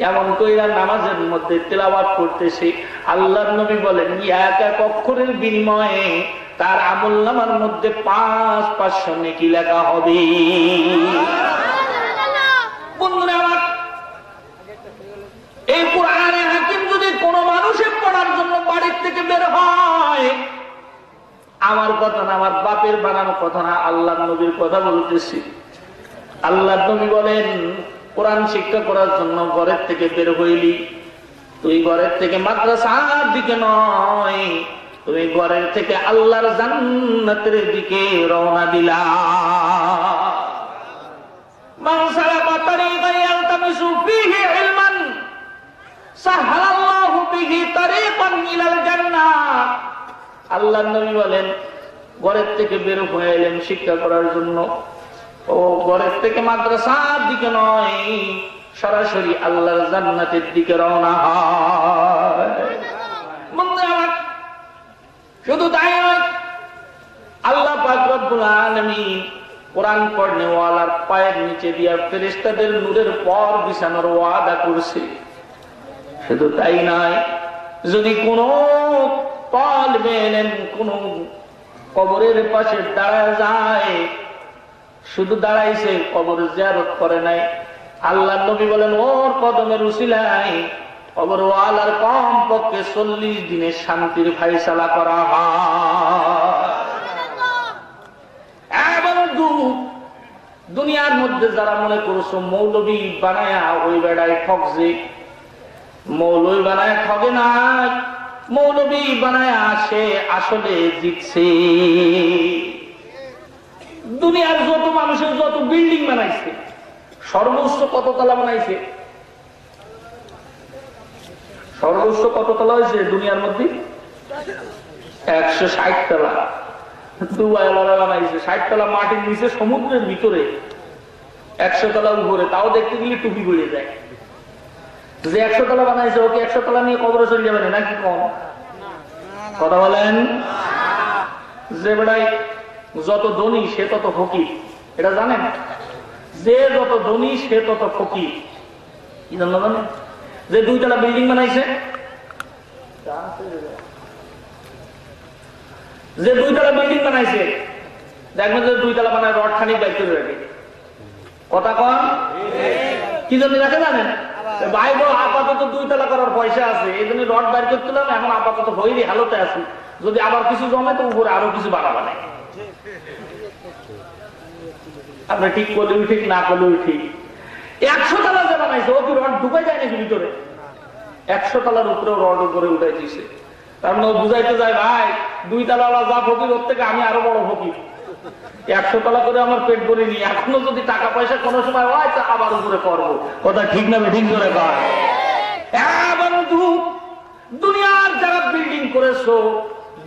এমন কইরা নামাজের মধ্যে তেলাওয়াত করতেছে, আল্লাহর নবী বলেন এক এক অক্ষরের বিনিময়ে তার আমলনামার মধ্যে 500 নেকি লেখা হবে। বন্ধুরা আমার, এই কোরআনে হাকিম যদি কোনো মানুষের পড়ার জন্য বাড়ির থেকে বের হয়, আমার কথা না, আমার বাপের বানানো কথা না, আল্লাহর নবীর কথা বলতেছি। আল্লাহর নবী বলেন, কোরআন শিক্ষা করার জন্য ঘরের থেকে বের হইলি, তুই ঘরের থেকে মাদ্রাসার দিকে নয়, তুমি ঘরের থেকে আল্লাহর জান্নাতের দিকে রওনা দিলা। মান সালাকা তারিকান ইয়ালতামিসু ফীহি ইলমান সাহালাল্লাহু বিহি তারিকান ইলাল জান্নাহ। আল্লাহর নবী বলেন, ঘরের থেকে বের হয়ে এলেন শিক্ষা করার জন্য, ও ঘরের থেকে মাদ্রাসার দিকে নয়, সরাসরি আল্লাহর জান্নাতের দিকে রওনা হয়। শুধু তাই নয়, আল্লাহ পাক রব্বুল আলামিন কোরআন পড়নে ওয়ালার পায়ের নিচে দিয়া ফেরেশতাদের নূরের পর বিছানোর ওয়াদা করছে। শুধু তাই নয়, যদি কোন তালিবে ইলম কোন কবরের পাশে দাঁড়ায় যায়, শুধু দাঁড়াইছে, কবর জিয়ারত করে নাই, আল্লাহর নবী বলেন ওর কদমের উসিলায় কবর ওয়ালার কম পক্ষে 40 দিনের শান্তির ফায়সালা করা হয়। এবং দুনিয়ার মধ্যে যারা মনে করছো মৌলবী বানায়া ওই বেড়ায় ঠকছে, মৌলবী বানায় ঠকে নাই, মৌলবী বানায় আসে আসলে জিতছে। দুনিয়ার যত মানুষের যত বিল্ডিং বানাইছে, সর্বোচ্চ কত তলা বানাইছে? সর্বোচ্চ কত তলা হয়েছে দুনিয়ার মধ্যে? 160 তলা। দুবাইওয়ালা বানাইছে 60 তলা মাটির নিচে সমুদ্রের ভিতরে, 100 তলা উপরে, তাও দেখতে গেলে টুপি গড়িয়ে যায়। যে 100 তলা বানাইছে ওকে 100 তলা নিয়ে কবরে চলে যাবে নাকি কম? কথা বলেন। যে বেড়ায় যত ধনী সে তত ফকির, এটা জানেন? যে যত ধনী সে তত ফকির। কি জন্য জানেন? যে 2 তলা বিল্ডিং বানাইছে, যে 2 তলা বিল্ডিং বানাইছে, দেখবেন যে 2 তলা বানায় রড খানিক বাইর করে রাখে। কথা কন? কি জন্য রাখে জানেন? ভাই বল আপাতত 2 তলা করার পয়সা আছে, এই জন্য রড বাইর করতেলাম, এখন আপাতত ভৈরি হালতে আছি, যদি আবার কিছু জমে তো উপরে আরো কিছু বাড়াবা নাই। আপনি ঠিক করলেও ঠিক, না করলেও ঠিক। 100 তলা যে বানাইছে ও কি রড ঢুকাই যায় নাকি ভিতরে? 100 তলার উপরে রড উপরে উঠাই দিয়েছে, তার মানে ও বুঝাইতে যায় ভাই 2 তলা যা ফকির ওর থেকে আমি আরো বড় ফকির, 100 তলা করে আমার পেট ভরে নি, এখনো যদি টাকা পয়সা কোনো সময় হয় তা আবার উপরে করবো। কথা ঠিক না ঠিক করে ভাই? বন্ধু, দুনিয়ার যারা বিল্ডিং করেছো,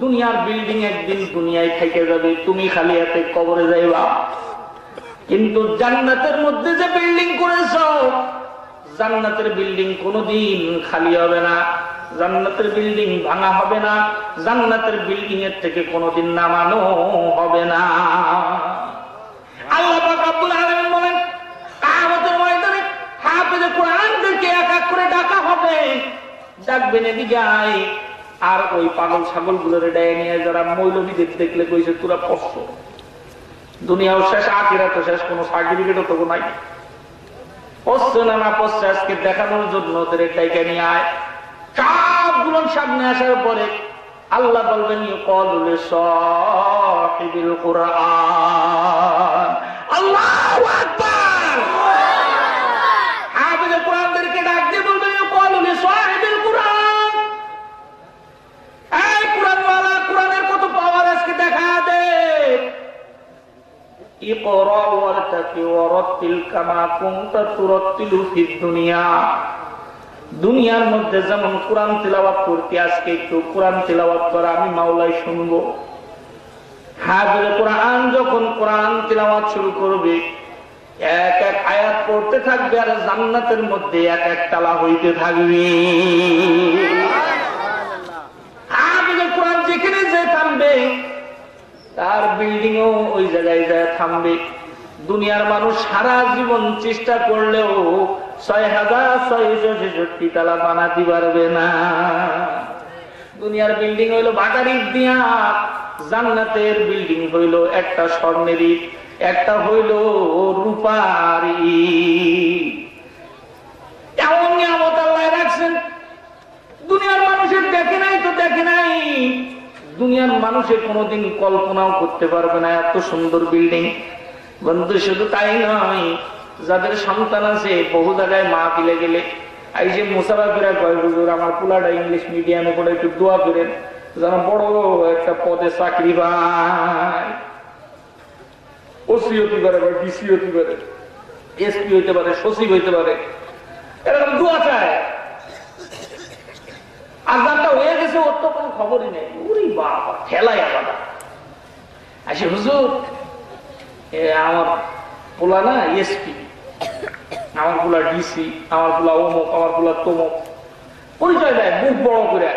দুনিয়ার বিল্ডিং একদিন দুনিয়ায় থেকে যাবে, তুমি খালি হাতে কবরে যাইবা। কিন্তু জান্নাতের মধ্যে যে বিল্ডিং করেছো, জান্নাতের বিল্ডিং কোনোদিন খালি হবে না, জান্নাতের বিল্ডিং ভাঙা হবে না, জান্নাতের বিল্ডিং এর থেকে কোনোদিন নামানো হবে না। আল্লাহ পাক রব্বুল আলামিন বলেন, কিয়ামতের ময়দানে হাফেজে কোরআনদেরকে এক এক করে ডাকা হবে, ডাকবেন এদিকে আয়। আর ওই পাগল ছাগল গুলোর ডায়ে নিয়ে যারা মৌলবীদের দেখলে কইছে তোরা পড়ছ, দুনিয়াও শেষ আখিরাতও শেষ, কোনো সার্টিফিকেটও তো নাই, পড়ছে না না পড়ছে, আজকে দেখানোর জন্য ওদের ডাইকে নিয়ে আয়। সবগুলোর সামনে আসার পরে আল্লাহ বলবেন ইউকালু লিসাহিবিল কুরআন, আল্লাহু আকবার। হাফেজে কোরআনদেরকে ডাক দিয়ে বলবেন ইউকালু লিসাহিবিল কুরআন, এই কুরআনওয়ালা, কুরআনের কত পাওয়ার আজকে দেখা দে। ইকরা ওয়ারতাকি ওয়ারাত্তিল কামা কুনতা তুরাত্তিলু ফিদ দুনিয়া। দুনিয়ার মধ্যে যেমন কোরআন তিলাওয়াত করতে, আজকে একটু কোরআন তিলাওয়াত করা আমি মাওলাই শুনবো। হাফেজে কোরআন যখন কোরআন তিলাওয়াত শুরু করবে, এক এক আয়াত পড়তে থাকবে আর জান্নাতের মধ্যে এক এক তালা হইতে থাকবে। হাফেজে কোরআন যেখানে যে থামবে তার বিল্ডিং ও ওই জায়গায় যায় থামবে। দুনিয়ার মানুষ সারা জীবন চেষ্টা করলেও 6666 তালা বানাতে পারবে না। দুনিয়ার বিল্ডিং হইলো বাটারির দিয়া জান্নাতের বিল্ডিং হইল একটা স্বর্ণের ইট, একটা হইল রূপার ইট। এমন নিয়ামত আল্লাহ রাখছেন, দুনিয়ার মানুষের দেখে নাই তো দেখে নাই, দুনিয়ার মানুষের কোনোদিন কল্পনাও করতে পারবে না এত সুন্দর বিল্ডিং। বন্ধু শুধু তাই নয়, যাদের সন্তান আছে বহু জায়গায় মাহফিলে গেলে এই যে মুসাফিরা কয়, হুজুর আমার পোলাটা ইংলিশ মিডিয়ামে পড়ে, একটু দোয়া করেন যেন বড় একটা পদে চাকরি পায়, ওসি হতে পারে, ডিসি হতে পারে, এসপি হইতে পারে, সচিব হইতে পারে, এরকম দোয়া চায়। আর যারটা হয়ে গেছে ওর তো কোনো খবরই নেই, ওরে বাবা খেলায় আলাদা আসে, হুজুর আমার পোলা না এসপি, আমার পোলা ডিসি, আমার পোলা অমুক, আমার পোলা তমুক, পরিচয় দেয় মুখ বড় করে।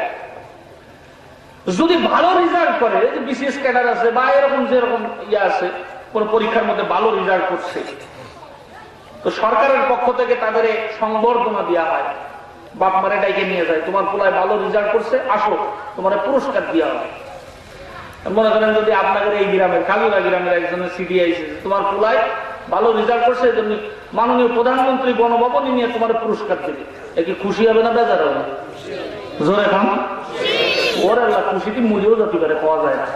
যদি ভালো রেজাল্ট করে, বিসিএস ক্যাডার আছে বা এরকম যেরকম ইয়ে আছে, কোন পরীক্ষার মধ্যে ভালো রেজাল্ট করছে, তো সরকারের পক্ষ থেকে তাদের সংবর্ধনা দেওয়া হয়, বাপ মারে ডাইকে নিয়ে যায়, তোমার পোলায় ভালো রেজাল্ট করছে, আসো তোমার পুরস্কার দেওয়া হয়। মনে করেন যদি আপনাদের এই গ্রামের কালুরা গ্রামের একজনের সিডি আইসে, তোমার পোলায় ভালো রেজাল্ট করছে, এই জন্য মাননীয় প্রধানমন্ত্রী গণভবনে নিয়ে তোমার পুরস্কার দেবে, একে খুশি হবে না বেজার হবে? জোরে খান ওর আল্লাহ, খুশিটি মুড়িও যেতে পারে, পাওয়া যায় না,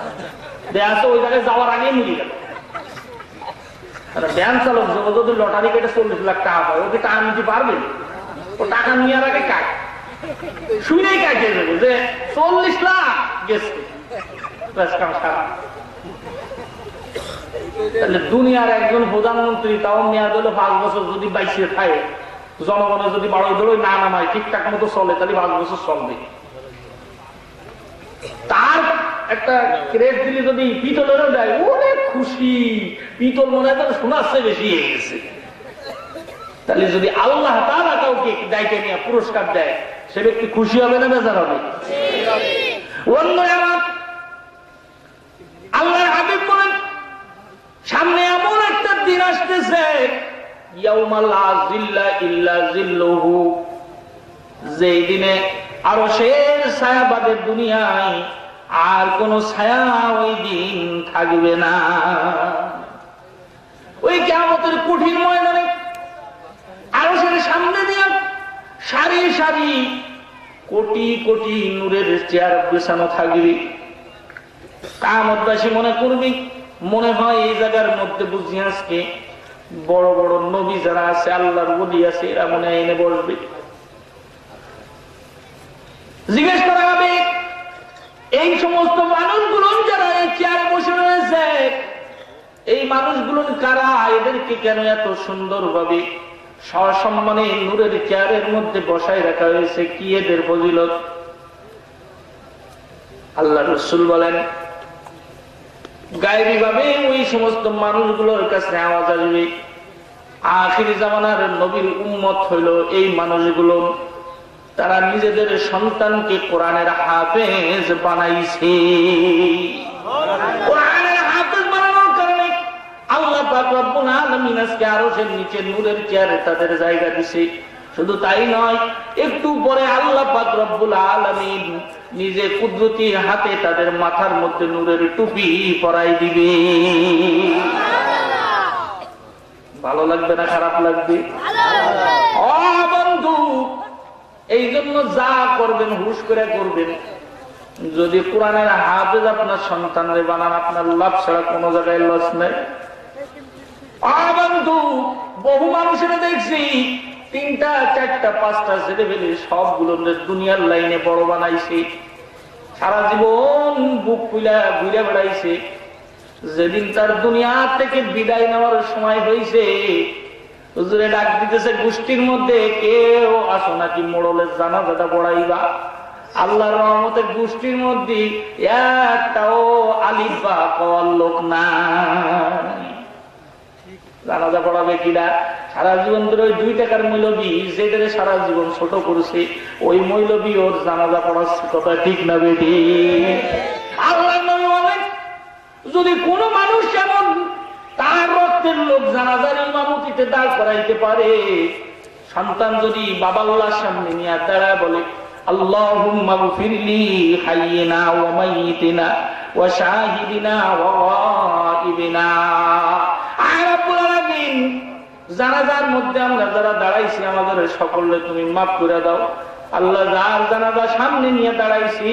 দেখা আছে ওই জায়গায় যাওয়ার আগেই মুড়ি গেল। ব্যাংক চালক যদি লটারি কেটে 40 লাখ টাকা পায়, ওকে টাকা নিতে পারবে? ও টাকা নেওয়ার আগে কাট শুনেই কাটিয়ে দেবো যে 40 লাখ গেছে। তাহলে দুনিয়ার একজন প্রধানমন্ত্রী, তাও মেয়াদ হলো 5 বছর, যদি বাইসে থাকে, জনগণের যদি বাড়ো দড়ই না নামায়, ঠিকঠাক মতো চলে, তাহলে 5 বছর চলবে। তার একটা ক্রেড দিলে যদি পিতলেরও দেয়, অনেক খুশি, পিতল মনে হয় শোনাচ্ছে বেশি হয়ে গেছে। তাহলে যদি আল্লাহ তাআলা কাউকে দায়িত্ব নিয়ে পুরস্কার দেয়, সে ব্যক্তি খুশি হবে না বেজার হবে? অন্য আমার আল্লাহর হাবিব বলেন, সামনে এমন একটা দিন আসতেছে, ইয়াউমা লা জিল্লা ইল্লা জিল্লুহু, যেই দিনে আরশের ছায়া বাদে দুনিয়ায় আর কোন ছায়া ওই দিন থাকবে না। ওই কিয়ামতের কঠিন ময়দানে আরশের সামনে দিয়ে সারি সারি কোটি কোটি নূরের চেয়ার বিছানো থাকবে। কিয়ামতবাসী মনে করবি, মনে হয় এই জায়গার মধ্যে বুঝি আজকে বড় বড় নবী যারা আছে, আল্লাহর ওলি আছে, এরা মনে এনে বসবে। জিজ্ঞেস করা হবে, এই সমস্ত মানুষগুলো যারা এই চেয়ারে বসে রয়েছে, এই মানুষগুলো কারা? এদেরকে কেন এত সুন্দর ভাবে সসম্মানে নূরের চেয়ারের মধ্যে বসায় রাখা হয়েছে? কি এদের ফজিলত? আল্লাহ রাসূল বলেন, গায়েবী ভাবে ওই সমস্ত মানুষগুলোর কাছে আওয়াজ আসবে, আখির জামানার নবীর উম্মত হইল এই মানুষগুলো, তারা নিজেদের সন্তানকে কোরআনের হাফেজ বানাইছে। কোরআনের হাফেজ বানানোর কারণে আল্লাহ পাক রব্বুল আলামিন আজকে আরশের নিচে নূরের চেয়ারে তাদের জায়গা দিছে। শুধু তাই নয়, একটু পরে আল্লাহ পাক রব্বুল আলামিন নিজে কুদরতি হাতে তাদের মাথার মধ্যে নূরের টুপি পরাই দিবে। ভালো লাগবে না খারাপ লাগবে? ও বন্ধু, এই জন্য যা করবেন হুশ করে করবেন। যদি কোরআনের হাফেজ আপনার সন্তানরে বানান, আপনার লাভ ছাড়া কোনো জায়গায় লস নেই। বন্ধু, বহু মানুষের দেখছি 3টা 4টা 5টা ছেলে ফেলে সবগুলো দুনিয়ার লাইনে বড় বানাইছে, সারা জীবন বুক ফুলা ঘুরে বেড়াইছে। যেদিন তার দুনিয়া থেকে বিদায় নেওয়ার সময় হয়েছে, হুজুরে ডাক দিতেছে, গোষ্ঠীর মধ্যে কেউ আসো নাকি মোড়লের জানাজাটা পড়াইবা। আল্লাহর রহমতে গোষ্ঠীর মধ্যে একটাও আলিফ বা কওয়ার লোক নাই। জানাজা পড়াবে কিনা? সারা জীবন ধরে ওই 2 টাকার মৌলবী যেদের সারা জীবন ছোট করেছে, ওই মৌলবী ওর জানাজা পড়াচ্ছে। কথা ঠিক না বেটি? আল্লাহর নবী বলেন, যদি কোন মানুষ এমন তার রক্তের লোক জানাজার ইমামতিতে দাঁড় করাইতে পারে, সন্তান যদি বাবাল্লার সামনে নিয়ে দাঁড়ায় বলে, আল্লাহুম্মা গফিরলি হাইয়িনা ওয়া মাইয়িতিনা ওয়া শাহিদিনা ওয়া গায়িবিনা। আয় রব্বুল আলামিন, জানাজার মধ্যে আমরা যারা দাঁড়াইছি আমাদের সকলে তুমি মাফ করে দাও। আল্লাহ, যার জানাজা সামনে নিয়ে দাঁড়াইছি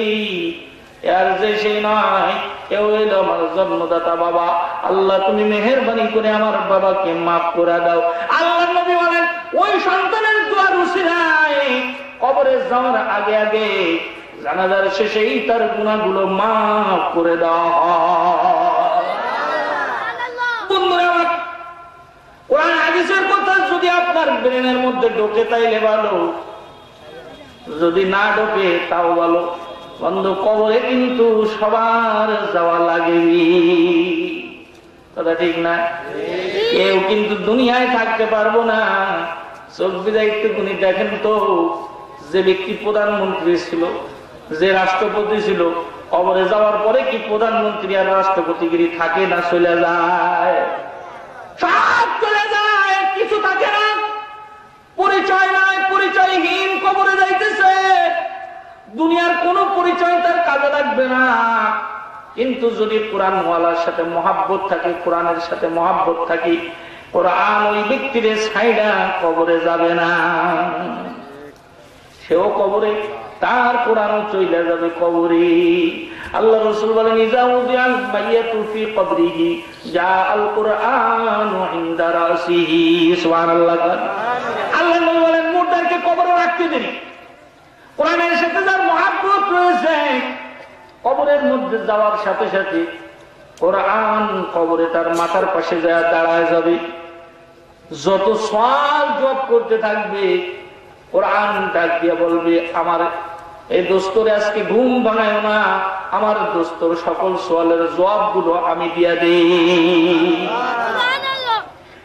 আর যে সেই নয়, কেউ এলো আমার জন্মদাতা বাবা, আল্লাহ তুমি মেহেরবানি করে আমার বাবাকে মাফ করে দাও। আল্লাহ নবী বলেন, ওই সন্তানের দোয়ার উসিলায় কবরে যাওয়ার আগে আগে জানাজার শেষেই তার গুনাহগুলো মাফ করে দেওয়া হয়। বন্ধুরা আমার, কোরআন হাদিসের কথা যদি আপনার ব্রেনের মধ্যে ঢোকে তাইলে ভালো, যদি না ঢোকে তাও ভালো। বন্ধু, কবরে কিন্তু সবার যাওয়া লাগে, কথা ঠিক না? কেউ কিন্তু দুনিয়ায় থাকতে পারবো না। চোখ বিদায় একটুখানি দেখেন তো, যে ব্যক্তি প্রধানমন্ত্রী ছিল, যে রাষ্ট্রপতি ছিল, কবরে যাওয়ার পরে কি প্রধানমন্ত্রী আর রাষ্ট্রপতিগিরি থাকে না চলে যায়? সব চলে যায়, কিছু থাকে না, পরিচয় নাই, পরিচয়হীন কবরে যাইতেছে। দুনিয়ার কোন পরিচয় তার কাজে লাগবে না। কিন্তু যদি কোরআনওয়ালার সাথে মহাব্বত থাকে, কোরআনের সাথে মহাব্বত থাকে, কোরআন ওই ব্যক্তির ছাইড়া কবরে যাবে না। সেও কবরে, তার কোরআনও চলে যাবে কবরে। আল্লাহ রাসূল বলেন, ইযা উযিআল মাইয়াতু ফি কবরিহি জাআল কুরআনু ইনদা রাসিহি। সুবহানাল্লাহ। আল্লাহ নবী বলেন, মুর্দাকে কবরে রাখতে দেরি। কোরআনের সাথে যার মহব্বত রয়েছে, কবরের মধ্যে যাওয়ার সাথে সাথে কোরআন কবরে তার মাথার পাশে যায় দাঁড়ায় যাবে। যত সওয়াল জবাব করতে থাকবে, কোরআন ডাক দিয়ে বলবে, আমার এই দোস্তরে আজকে ঘুম ভাঙায় না, আমার দোস্তর সকল সওয়ালের জবাবগুলো আমি দিয়া দেই।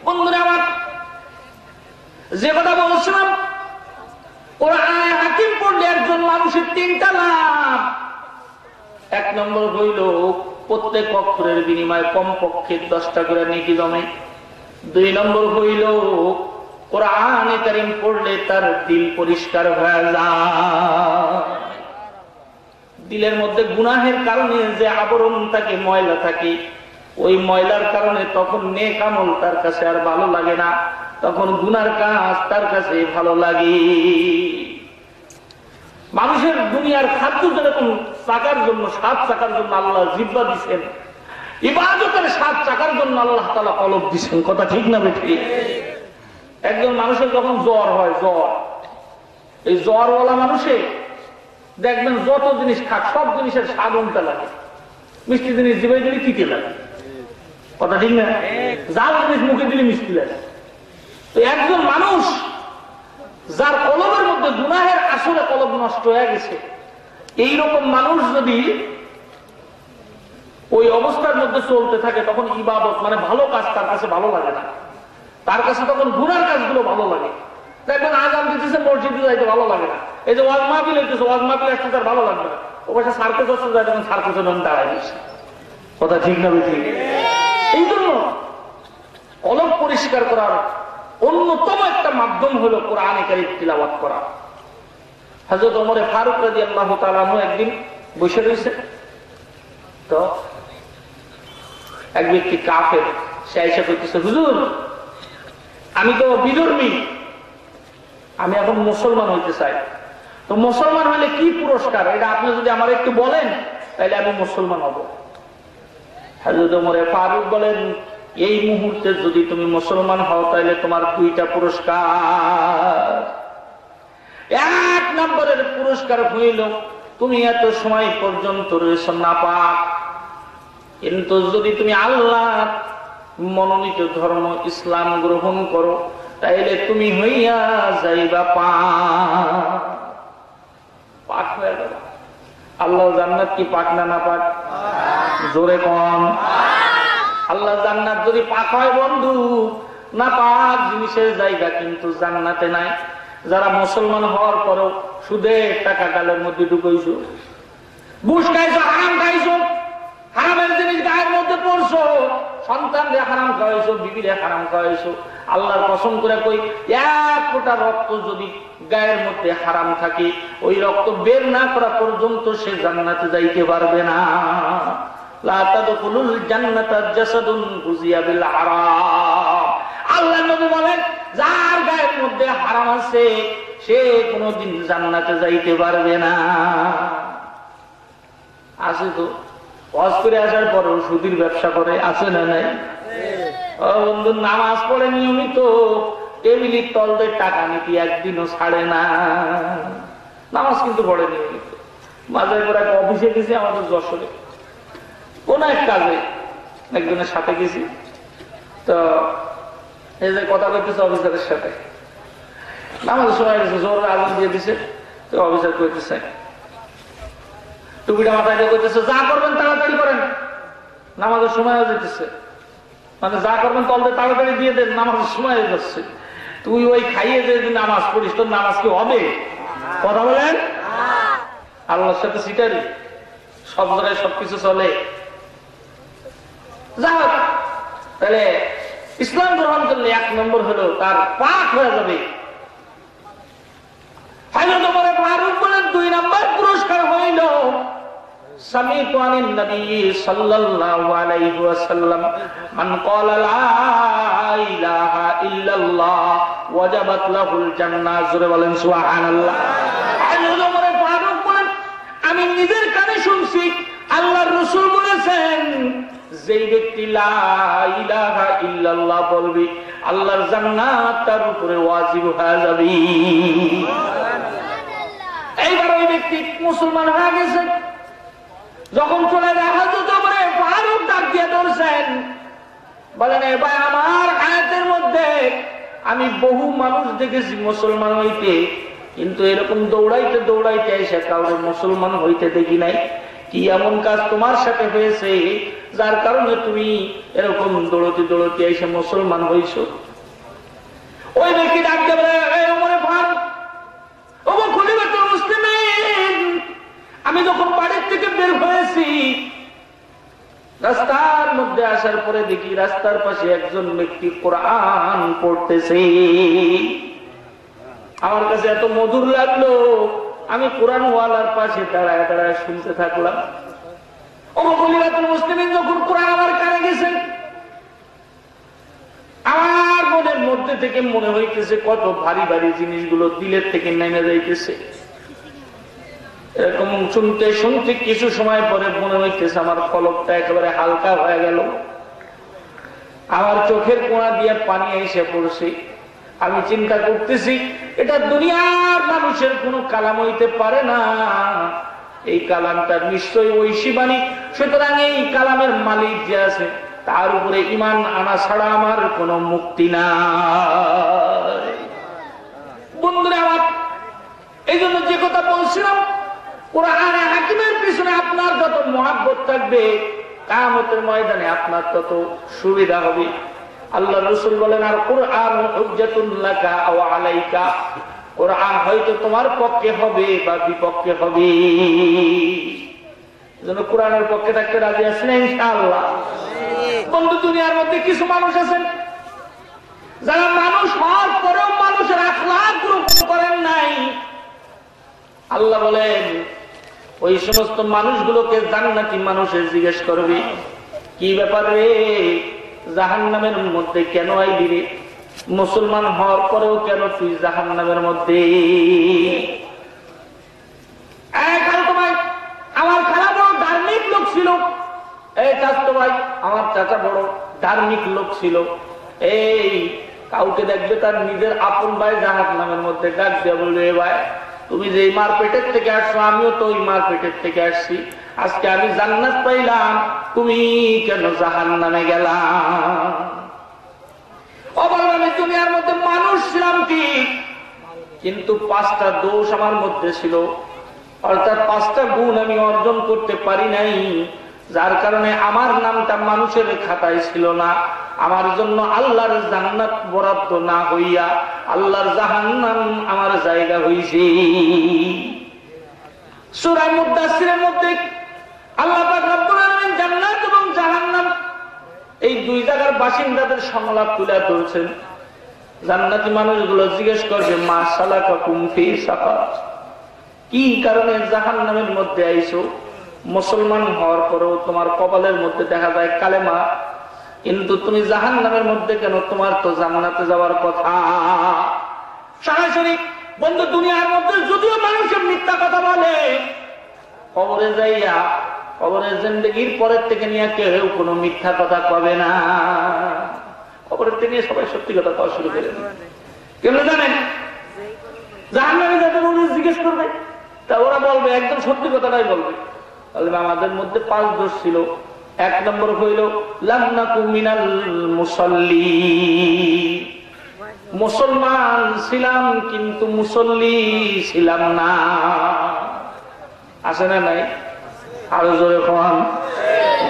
বন্ধুরা আমার, যে কথা বলছিলাম, কোরআনে হাকিম পড়লে একজন মানুষের তিনটা লাভ। এক নম্বর হইল, প্রত্যেক অক্ষরের বিনিময়ে কমপক্ষে 10টা করে নেকি জমে। 2 নম্বর হইল, কোরআনে কারীম পড়লে তার দিল পরিষ্কার হয়ে যায়। দিলের মধ্যে গুনাহের কারণে যে আবরণ থাকে, ময়লা থাকে, ওই ময়লার কারণে তখন নেক আমল তার কাছে আর ভালো লাগে না, তখন গুনার কাজ তার কাছে ভালো লাগে। মানুষের দুনিয়ার খাদ্য যেরকম চাকার জন্য, স্বাদ চাকার জন্য আল্লাহ জিহ্বা দিচ্ছেন, ইবাদতের স্বাদ চাকার জন্য আল্লাহ তাআলা কলব দিচ্ছেন। কথা ঠিক না বেঠি? একজন মানুষের যখন জ্বর হয়, জ্বর, এই জ্বরওয়ালা মানুষে দেখবেন যত জিনিস খাক সব জিনিসের স্বাদ উল্টা লাগে। মিষ্টি জিনিস জিভে দিলে তিতে লাগে, কথা ঠিক না? জাল জিনিস মুখে দিলে মিষ্টি লাগে। তো একজন মানুষ যার কলবের মধ্যে গুনাহের আসলে কলব নষ্ট হয়ে গেছে, এইরকম মানুষ যদি ওই অবস্থার মধ্যে চলতে থাকে, তখন ইবাদত মানে ভালো কাজ তার কাছে ভালো লাগে না, তার কাছে তখন গুনার কাজগুলো ভালো লাগে। দেখবেন আজান দিতেছে, মসজিদে যাইতে ভালো লাগে না। এই যে ওয়াজ মাহফিল হইতেছে, ওয়াজ মাহফিল আসতে তার ভালো লাগবে না। ও পাশে সার্কেস হচ্ছে, যায় তখন সার্কেসের জন্য দাঁড়ায় দিচ্ছে। কথা ঠিক না ঠিক? এই জন্য কলব পরিষ্কার করার অন্যতম একটা মাধ্যম হলো কোরআনে কারীম তিলাওয়াত করা। হযরত ওমর ফারুক রাদিয়াল্লাহু তাআলা আনহু একদিন বসে রয়েছে, তো এক ব্যক্তি কাফের, সে এসে কইতেছে, হুজুর আমি তো বিধর্মী, আমি এখন মুসলমান হইতে চাই, তো মুসলমান হলে কি পুরস্কার, এটা আপনি যদি আমার একটু বলেন তাহলে আমি মুসলমান হব। হযরত ওমর ফারুক বলেন, এই মুহূর্তে যদি তুমি মুসলমান হও তাহলে তোমার 2টা পুরস্কার। 1 নম্বরের পুরস্কার হইল, তুমি এত সময় পর্যন্ত রয়েছো নাপাক, কিন্তু যদি তুমি আল্লাহ মনোনীত ধর্ম ইসলাম গ্রহণ করো তাইলে তুমি হইয়া যাইবা পাক হয়ে যাবে। আল্লাহ জান্নাত কি পাক না নাপাক? জোরে কম। আল্লাহ জান্নাত যদি পাক হয় বন্ধু, না পাক জিনিসের জায়গা কিন্তু জান্নাতে নাই। যারা মুসলমান হওয়ার পরেও সুদের টাকা গালের মধ্যে ঢুকাইছো, ঘুষ খাইছো, হারাম খাইছো, হারামের জিনিস গায়ের মধ্যে পড়ছো, সন্তানরে হারাম খাওয়াইছো, বিবিরে হারাম খাওয়াইছো, আল্লাহর কসম করে কই, 1 ফোঁটা রক্ত যদি গায়ের মধ্যে হারাম থাকে, ওই রক্ত বের না করা পর্যন্ত সে জান্নাতে যাইতে পারবে না। লা তাদখুলুল জান্নাতা জাসাদুন গুজিয়া বিল হারাম। আল্লাহর নবী বলেন, যার গায়ের মধ্যে হারাম আছে সে কোনোদিন জান্নাতে যাইতে পারবে না। আছে তো, ওয়াজ করে আসার পরেও সুদের ব্যবসা করে, আছে না নাই? ও বন্ধু, নামাজ পড়ে নিয়মিত, টেবিলের তলতে টাকা নীতি একদিনও ছাড়ে না, নামাজ কিন্তু পড়ে নিয়মিত। মাঝে করে এক অফিসে গেছি আমাদের যশোরে, কোন এক কাজে একজনের সাথে গেছি, তো এই যে কথা বলতেছে অফিসারের সাথে, নামাজের সময় গেছে, জোর আগুন দিয়ে দিছে, তো অফিসার কইতেছে, টুপিটা মাথায় দিয়ে কইতেছে, যা করবেন তাড়াতাড়ি করেন, নামাজের সময় হয়ে যেতেছে, মানে যা করবেন তলতে তাড়াতাড়ি দিয়ে দেন, নামাজের সময় হয়ে যাচ্ছে। তুই ওই খাইয়ে যে নামাজ পড়িস, তোর নামাজ কি হবে? কথা বলেন, আল্লাহর সাথে সিটারি, সব জায়গায় সবকিছু চলে। যা হোক, তাহলে ইসলাম গ্রহণ করলে 1 নম্বর হলো তার পাক হয়ে যাবে। 2 নম্বর পুরস্কার হইল সামিতু আনিন নবী সাল্লাল্লাহু আলাইহি ওয়াসাল্লাম মান ক্বালা লা ইলাহা ইল্লাল্লাহ ওয়াজাবাত লাহুল জান্নাহ। জোরে বলেন সুবহানাল্লাহ। আমি নিজের কানে শুনছি আল্লাহর রাসূল বলেছেন, যেই ব্যক্তি লা ইলাহা ইল্লাল্লাহ বলবে আল্লাহর জান্নাত তার উপরে ওয়াজিব হয়ে যাবে। এইবার ওই ব্যক্তি মুসলমান হয়ে গেছে, যখন চলে যায় হযরত ওমর ফারুক ডাক দিয়ে ধরছেন, বলেন, ভাই আমার হায়াতের মধ্যে আমি বহু মানুষ দেখেছি মুসলমান হইতে, কিন্তু এরকম দৌড়াইতে দৌড়াইতে এসে কাউকে মুসলমান হইতে দেখি নাই। কি এমন কাজ তোমার সাথে হয়েছে যার কারণে তুমি এরকম দৌড়তে দৌড়তে এসে মুসলমান হইছ? ওই ব্যক্তি ডাকতে বলে, ওমর ফারুক, ওমর খলিফাতুল মুসলিমিন, আমি যখন বাড়ির থেকে বের হয়েছি, রাস্তার মধ্যে আসার পরে দেখি রাস্তার পাশে একজন ব্যক্তি কোরআন পড়তেছে। আমার কাছে এত মধুর লাগলো, আমি কোরআন ওয়ালার পাশে দাঁড়ায় দাঁড়ায় শুনতে থাকলাম। ওমর খলিফাতুল মুসলিমিন যখন কোরআন আমার কানে গেছেন, আমার মনের মধ্যে থেকে মনে হইতেছে কত ভারী ভারী জিনিসগুলো দিলের থেকে নেমে যাইতেছে। এরকম শুনতে শুনতে কিছু সময় পরে মনে হইতেছে আমার কলকটা একেবারে হালকা হয়ে গেল, আমার চোখের কোণা দিয়ে পানি এসে পড়ছে। আমি চিন্তা করতেছি, এটা দুনিয়ার মানুষের কোনো কালাম হইতে পারে না, এই কালামটা নিশ্চয়ই ঐশী বাণী। সুতরাং এই কালামের মালিক যে আছে তার উপরে ঈমান আনা ছাড়া আমার কোনো মুক্তি নাই। বন্ধুরা আমার, এই জন্য যে কথা বলছিলাম, কোরআনে হাকিমের পিছনে আপনার যত মহাব্বত থাকবে, কিয়ামতের ময়দানে আপনার তত সুবিধা হবে। আল্লাহ রাসূল বলেন, আর কোরআন হুজ্জাতুন লাকা আও আলাইকা, কোরআন হয়তো তোমার পক্ষে হবে বা বিপক্ষে হবে। যেন কোরআনের পক্ষে থাকতে রাজি আছেন ইনশাআল্লাহ? বন্ধু, দুনিয়ার মধ্যে কিছু মানুষ আছেন যারা মানুষ হওয়ার পরেও মানুষের আখলাক গ্রহণ করেন নাই। আল্লাহ বলেন, ওই সমস্ত মানুষগুলোকে জান্নাতি মানুষের জিজ্ঞেস করবে, কি ব্যাপার রে, জাহান্নামের মধ্যে কেন আইলি রে? মুসলমান হওয়ার পরেও কেন তুই জাহান্নামের মধ্যে? আমার খালা বড় ধার্মিক লোক ছিল, এই চাচতো ভাই আমার চাচা বড় ধার্মিক লোক ছিল। এই কাউকে দেখবে তার নিজের আপন ভাই জাহান্নামের মধ্যে, ডাক দিয়ে বলবে, ভাই তুমি যে মার পেটের থেকে আসছো, আমিও তো ওই মার পেটের থেকে আসছি, আজকে আমি জান্নাত পাইলাম, তুমি কেন জাহান্নামে গেলাম? আমি দুনিয়ার মধ্যে মানুষ ছিলাম ঠিক, কিন্তু 5টা দোষ আমার মধ্যে ছিল, অর্থাৎ 5টা গুণ আমি অর্জন করতে পারি নাই, যার কারণে আমার নামটা মানুষের খাতায় ছিল না। আমার জন্য আল্লাহর জান্নাত বরাদ্দ না হইয়া আল্লাহর জাহান্নাম আমার জায়গা হইছে। সূরা মুদাসসিরের মধ্যে আল্লাহ পাক রব্বুল আলামিন জান্নাত এবং জাহান্নাম এই 2 জায়গার বাসিন্দাদের সংলাপ তুলে ধরেছেন। জান্নাতি মানুষগুলো জিজ্ঞেস করবে, মা সালাকাকুম ফি সাকার, কি কারণে জাহান্নামের মধ্যে আইছো? মুসলমান হওয়ার পরেও তোমার কপালের মধ্যে দেখা যায় কালেমা, কিন্তু তুমি জাহান্নামের মধ্যে কেন? তোমার তো জান্নাতে যাওয়ার কথা। সরাসরি বন্ধু, দুনিয়ার মধ্যে যদিও মানুষের মিথ্যা কথা বলে, কবরে যাইয়া কবরের জিন্দেগির পরের থেকে নিয়ে কেউ কোনো মিথ্যা কথা কবে না। কবরের থেকে সবাই সত্যি কথা কওয়া শুরু করে দেবে। কেন জানেন? জাহান্নামে যাদের জিজ্ঞেস করবে, তা ওরা বলবে একদম সত্যি কথাটাই বলবে। বলবে আমাদের মধ্যে 5 দোষ ছিল। 1 নম্বর হইল লাম নাকু মিনাল মুসাল্লি, মুসলমান ছিলাম কিন্তু মুসল্লি ছিলাম না। আছে না নাই? আরো জোরে কোন?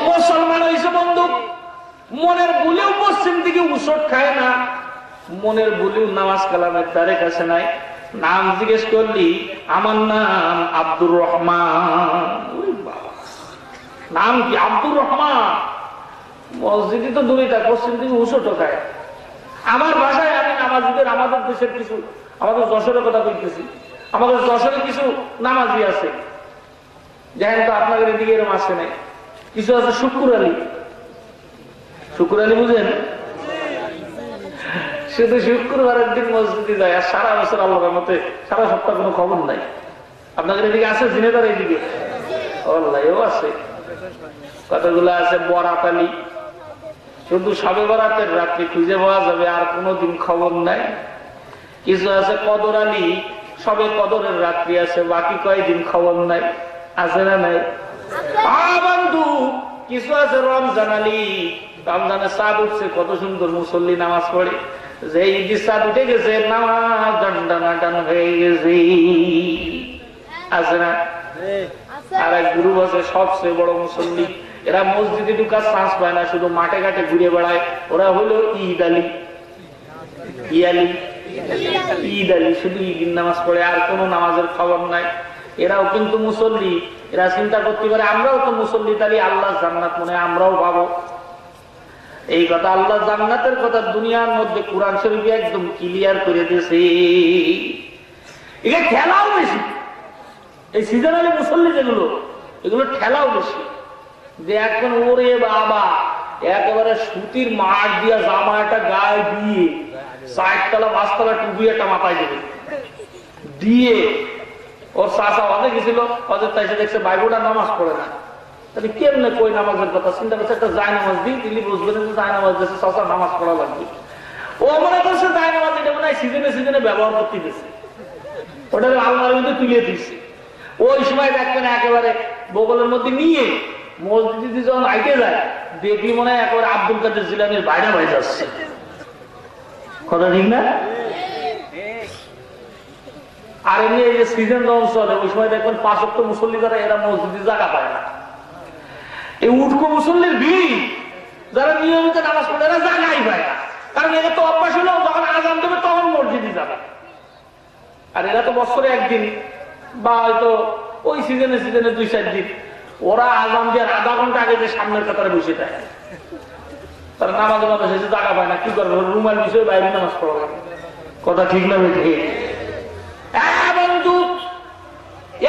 মুসলমান হইছে বন্ধু, মনের ভুলেও পশ্চিম দিকে উসট খায় না, মনের ভুলেও নামাজ কালামের ধারে কাছে নাই। নাম জিজ্ঞেস করলি আমার নাম আব্দুর রহমান, নাম কি আব্দুর রহমান, মসজিদে তো দূরে থাকে, পশ্চিম দিকে উসট খায়। আমার ভাষায় আমি নামাজিদের, আমাদের দেশের কিছু, আমাদের যশোরের কথা বলতেছি, আমাদের যশোরে কিছু নামাজি আছে, যেহেন তো আপনাদের এদিকে এরকম আসে নাই। কিছু আছে শুকুর আলী, শুকুর আলী বুঝেন? শুধু শুক্রবারের দিন মসজিদে যায়, আর সারা বছর আল্লাহর মতে সারা সপ্তাহ কোনো খবর নাই। আপনাদের এদিকে আছে জিনেদার এইদিকে? আল্লাহও আছে। কতগুলো আছে বরাত আলী, শুধু সবে বরাতের রাত্রি খুঁজে পাওয়া যাবে, আর কোনোদিন খবর নাই। কিছু আছে কদর আলী, সবে কদরের রাত্রি আছে, বাকি কয়দিন খবর নাই। আছে না নাই? বন্ধু কিছু আছে রমজান আলী, রমজানের চাঁদ উঠছে, কত সুন্দর মুসল্লি নামাজ পড়ে, যে ঈদ চাঁদ উঠে গেছে নামাজ দণ্ডানাটান হয়ে গেছে। আছে না? আর এক গ্রুপ আছে সবচেয়ে বড় মুসল্লি, এরা মসজিদে ঢুকার চান্স পায় না, শুধু মাঠে ঘাটে ঘুরে বেড়ায়। ওরা হলো ঈদ আলী, ঈদ আলী, শুধু ঈদ নামাজ পড়ে, আর কোন নামাজের খবর নাই। এরাও কিন্তু মুসল্লি। এরা চিন্তা করতে পারে আমরাও তো মুসল্লি, তাহলে আল্লাহ জান্নাত মনে আমরাও পাবো। এই কথা, আল্লাহ জান্নাতের কথা দুনিয়ার মধ্যে কোরআন শরীফে একদম ক্লিয়ার করে দিয়েছে। এটা ঠেলাও বেশি, এই সিজনালি মুসল্লি যেগুলো, এগুলো ঠেলাও বেশি। যে এখন ওরে বাবা একেবারে সুতির মাঠ দিয়া জামা একটা গায়ে দিয়ে 4 তলা 5 তলা টুপি একটা মাথায় দেবে দিয়ে, ওর চাষা অনেক গেছিল, অজের তাইসে দেখছে বাইবুটা নামাজ পড়ে না, তাহলে কেমনে কই নামাজের কথা চিন্তা করছে, একটা যায় নামাজ দিই, তিনি বুঝবেন যে যায় নামাজ দিয়েছে, চাষা নামাজ পড়া লাগবে। ও মনে করছে যায় নামাজ, এটা মনে হয় সিজনে সিজনে ব্যবহার করতে দিচ্ছে, ওটা আল্লাহর মধ্যে তুলে দিচ্ছে। ওই সময় দেখবেন একেবারে বগলের মধ্যে নিয়ে মসজিদে যখন আইতে যায়, দেখলি মনে হয় একেবারে আব্দুল কাদের জিলানীর বাইরে বাইরে যাচ্ছে। কথা ঠিক না? আর এমনি এই যে সিজন যখন চলে, ওই সময় দেখবেন 5 ওয়াক্ত মুসল্লি যারা, এরা মসজিদে জায়গা পায় না। এই উটকো মুসল্লির ভিড়, যারা নিয়মিত নামাজ পড়ে এরা জায়গাই পায় না, কারণ এরা তো অভ্যাস হলো যখন আজান দেবে তখন মসজিদে যাবে। আর এরা তো বছরে একদিন বা হয়তো ওই সিজনে সিজনে 2-4 দিন, ওরা আজান দিয়ে আধা ঘন্টা আগে যে সামনের কাতারে বসে থাকে, তারা নামাজ নামাজ এসে জায়গা পায় না, কি করবে? রুমাল বিষয়ে বাইরে নামাজ পড়া লাগে। কথা ঠিক না বেঠে? বন্ধু,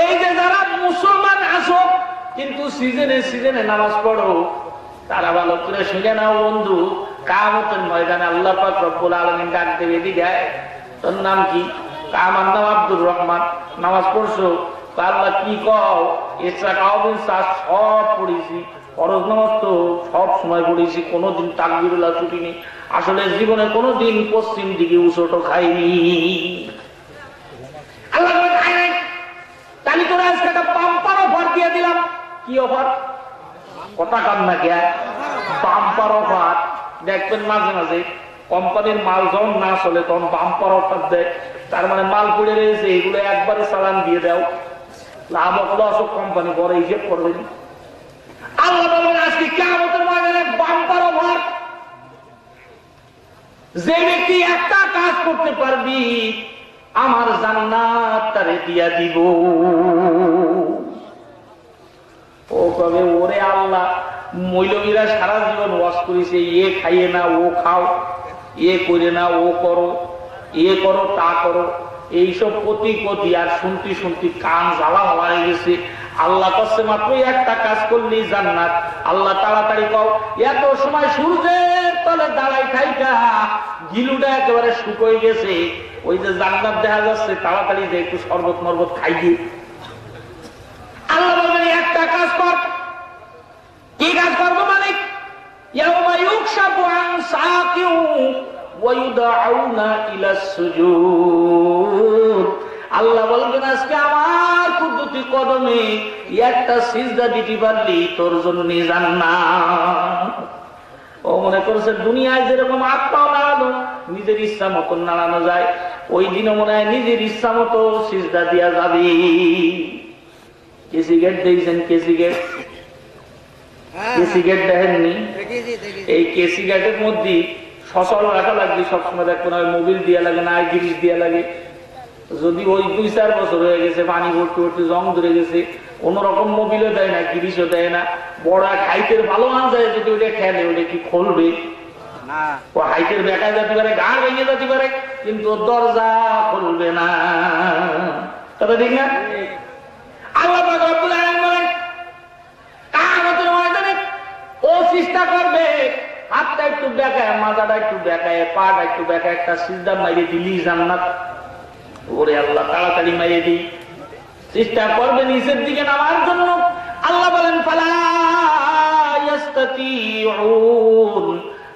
এই যে যারা মুসলমান আসো কিন্তু সিজনে সিজনে নামাজ পড়ো, তারা ভালো করে শুনে নাও বন্ধু, কিয়ামতের ময়দানে আল্লাহ পাক রব্বুল আলামিন ডাক দেবে, দিকে তোর নাম কি? আমার নাম আব্দুর রহমান, নামাজ পড়ছো? আল্লাহ কি কও? সব পড়েছি, ফরজ নামাজ তো সব সময় পড়েছি, কোনোদিন তাকবীরুল্লাহ ছুটিনি, আসলে জীবনে কোনোদিন পশ্চিম দিকে উচটো খাইনি। আল্লাহ খাই নাই, তাহলে তোরা আজকে একটা বাম্পার অফার দিয়ে দিলাম। কি অফার? কথা কান না কে? Bumper offer. দেখবেন মাঝে মাঝে কোম্পানির মাল যখন না চলে তখন বাম্পার অফার দেয়, তার মানে মাল পড়ে রয়েছে, এগুলো একবারে চালান দিয়ে দাও, লাভ হলো আসো, কোম্পানি পরে হিসেব করবে। আল্লাহ বলবেন আজকে কিয়ামতের ময়দানে বাম্পার অফার, যে ব্যক্তি একটা কাজ করতে পারবি আমার জান্নাত তারে দিয়া দিব। ও কবে ওরে আল্লাহ, মৌলবীরা সারা জীবন ওয়াজ করেছে, এ খাইয়ে না ও খাও, এ করে না ও করো, এ করো তা করো, এইসব প্রতি আর শুনতে শুনতে কান জ্বালা হয়ে গেছে। আল্লাহ কাছে মাত্র একটা কাজ করলি জান্নাত। আল্লাহ তাড়াতাড়ি কও, এত সময় সূর্যের তলে দাঁড়াই থাইকা গিলুটা একেবারে শুকিয়ে গেছে, ওই যে জান্নাত দেখা যাচ্ছে, তাড়াতাড়ি যে একটু শরবত মরবত খাই দি। আল্লাহ বলবেন একটা কাজ কর। কি কাজ করবো মালিক? ইয়াউমা ইউকশাফু আন সাকিউ ওয়া ইউদআউনা ইলা সুজুদ। আল্লাহ বলবেন আজকে আমার কুদরতি কদমে একটা সিজদা দিতে পারলি তোর জন্য জান্নাত। ও মনে করছে দুনিয়ায় যেরকম আত্মাও নাড়ানো নিজের ইচ্ছা মতো নাড়ানো যায়, ওই দিনও মনে হয় নিজের ইচ্ছা মতো সিজদা দিয়া যাবে। কেসি গেট দিয়েছেন, কেসি গেট, কেসি গেট দেখেননি? এই কেসি গেটের মধ্যে সচল রাখা লাগবে সবসময়, দেখবেন হয় মোবিল দিয়া লাগে না গিরিশ দিয়া লাগে। যদি ওই 2-4 বছর হয়ে গেছে, পানি ভর্তি ভর্তি জং ধরে গেছে, কোন রকম মোবিলও দেয় না, গিরিশও দেয় না, বড় হাইটের ভালো আন যায়, যদি ওটা খেলে ওটা কি খুলবে? ও হাইটের বেকায় যেতে পারে, গাড় ভেঙে যেতে পারে, কিন্তু দরজা খুলবে না। কথা ঠিক না? আল্লাহ পাক রব্বুল আলামিন বলেন কিয়ামতের ময়দানে ও চেষ্টা করবে, হাতটা একটু বেকায়, মাথাটা একটু বেকায়, পাটা একটু বেকায়, একটা সিজদা মাইরে দিলি জান্নাত। ওরে আল্লাহ তাড়াতাড়ি মাইরে দিই। চেষ্টা করবে নিচের দিকে নামার জন্য। আল্লাহ বলেন ফালা ইস্তাতিউন,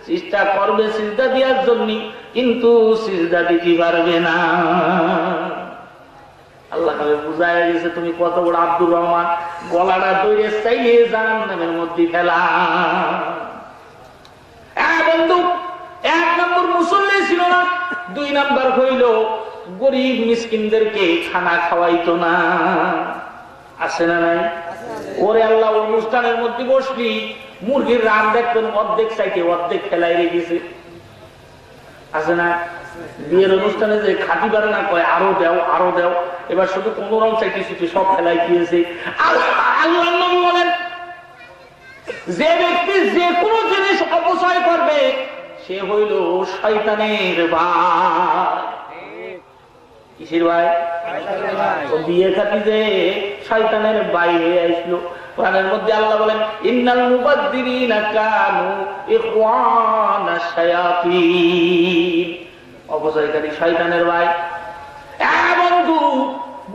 চেষ্টা করবে সিজদা দেওয়ার জন্য, কিন্তু সিজদা দিতে পারবে না। আল্লাহ বুঝায় গেছে তুমি কত বড় আব্দুর রহমান, গলাটা দইরে চাইলে জাহান্নামের মধ্যে ফেলা। বন্ধু, 1 নম্বর মুসল্লি ছিল না, 2 নম্বর হইল গরিব মিসকিনদেরকে খানা খাওয়াইতো না। আছে না নাই? ওরে আল্লাহ অনুষ্ঠানের মধ্যে বসলি মুরগির রান দেখবেন অর্ধেক সাইটে অর্ধেক ফেলাই রেখেছে। আছে না? বিয়ের অনুষ্ঠানে যে খাটি পারে না, কয় আরো দেও আরো দেও, এবার শুধু 15 সাইটে ছুটি সব ফেলাই দিয়েছে। আল্লাহ নবী বলেন যে ব্যক্তি যে কোনো জিনিস অপচয় করবে সে হইল শয়তানের ভাই। কিসের ভাই? বিয়ে খাতি যে শয়তানের ভাই হয়ে আসলো। কোরআনের মধ্যে আল্লাহ বলেন ইন্নাল মুবাদ্দিরিনা কানু ইখওয়ানাশ শায়াতিন, অপচয়কারী শয়তানের ভাই। বন্ধু,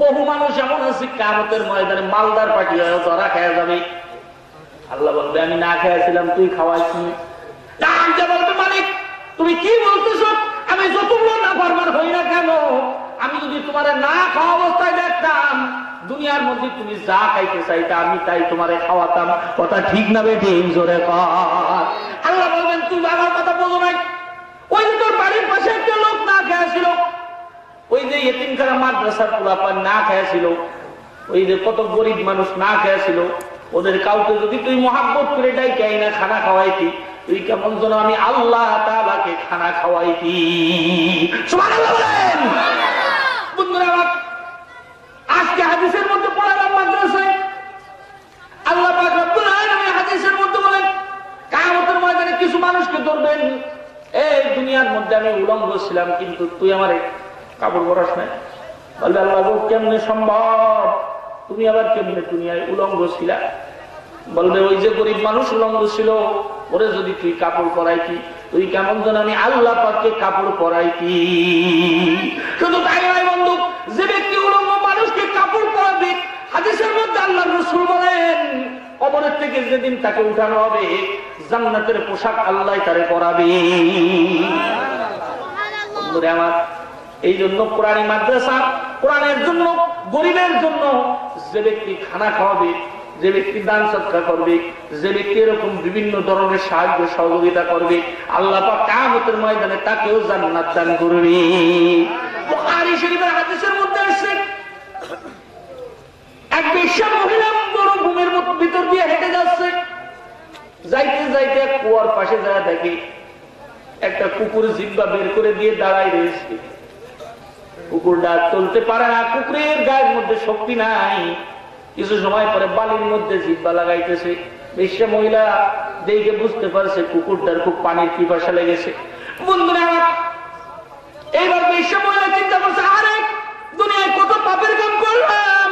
বহু মানুষ এমন আছে কিয়ামতের ময়দানে মালদার পাটি হয়ে ধরা খেয়ে যাবে। আল্লাহ বলবে আমি না খেয়েছিলাম, তুই খাওয়াইছি। বলবে মালিক তুমি কি বলতেছ? আমি যতগুলো না ফরমান হই না কেন, আমি যদি তোমার না খাওয়া অবস্থায় দেখতাম, দুনিয়ার মধ্যে তুমি যা খাইতে চাইতা আমি তাই তোমারে খাওয়াতাম। কথা ঠিক না বেঠি? জোরে কর। আল্লাহ বলবেন তুমি আমার কথা বলো নাই। ওই যে তোর বাড়ির পাশে একটা লোক না খেয়েছিল, ওই যে এতিমখানা মাদ্রাসার পোলাপান না খেয়েছিল, ওই যে কত গরিব মানুষ না খেয়েছিল, ওদের কাউকে যদি তুই মহাব্বত করে ডাইকে না খানা খাওয়াইতি, তুই কেমন যেন আমি আল্লাহ তাআলাকে খানা খাওয়াইতি। সুবহানাল্লাহ বলেন। বন্ধুরা আমার, আজকে হাদিসের মধ্যে পড়ালাম মাদ্রাসায় আল্লাহ পাক রব্বুল আলামিন হাদিসের মধ্যে বলেন কিয়ামতের ময়দানে কিছু মানুষকে ধরবেন, এই দুনিয়ার মধ্যে আমি উলঙ্গ ছিলাম কিন্তু তুই আমারে কাপড় পরাস নাই। বলবে আল্লাহ গো কেমনে সম্ভব? তুমি আবার কেমনে দুনিয়ায় উলঙ্গ ছিলা? বলবে ওই যে গরিব মানুষ উলঙ্গ ছিল, ওরে যদি তুই কাপড় পরাইতি, তুই কেমন যেন আমি আল্লাহ পাককে কাপড় পরাইতি। শুধু তাই নয় বন্ধু, যে ব্যক্তি উলঙ্গ মানুষকে কাপড় পরাবে, হাদিসের মধ্যে আল্লাহর রাসূল বলেন কবরের থেকে যেদিন তাকে উঠানো হবে জান্নাতের পোশাক আল্লাহ তারে পরাবে। বন্ধুরা আমার, এই জন্য কোরআনী মাদ্রাসা, কোরআনের জন্য, গরিবের জন্য যে ব্যক্তি খানা খাওয়াবে, যে ব্যক্তি দান সৎকার করবে, যে ব্যক্তি এরকম বিভিন্ন ধরনের সাহায্য সহযোগিতা করবে, আল্লাহ পাক কিয়ামতের ময়দানে তাকেও জান্নাত দান করবে। বুখারী শরীফের হাদিসের মধ্যে আছে এক বেশ্যা মহিলা মরুভূমির ভিতর দিয়ে হেঁটে যাচ্ছে, যাইতে যাইতে কুয়ার পাশে যায় দেখে একটা কুকুর জিহ্বা বের করে দিয়ে দাঁড়ায় রয়েছে। কুকুরটা চলতে পারে না, কুকুরের গায়ের মধ্যে শক্তি নাই। কিছু সময় পরে বালির মধ্যে জিহ্বা লাগাইতেছে। বেশ্যা মহিলা দেখে বুঝতে পারছে কুকুরটার খুব পানির পিপাসা লেগেছে। বন্ধুরা এইবার বেশ্যা মহিলা চিন্তা করছে, আরে দুনিয়ায় কত পাপের কাম করলাম,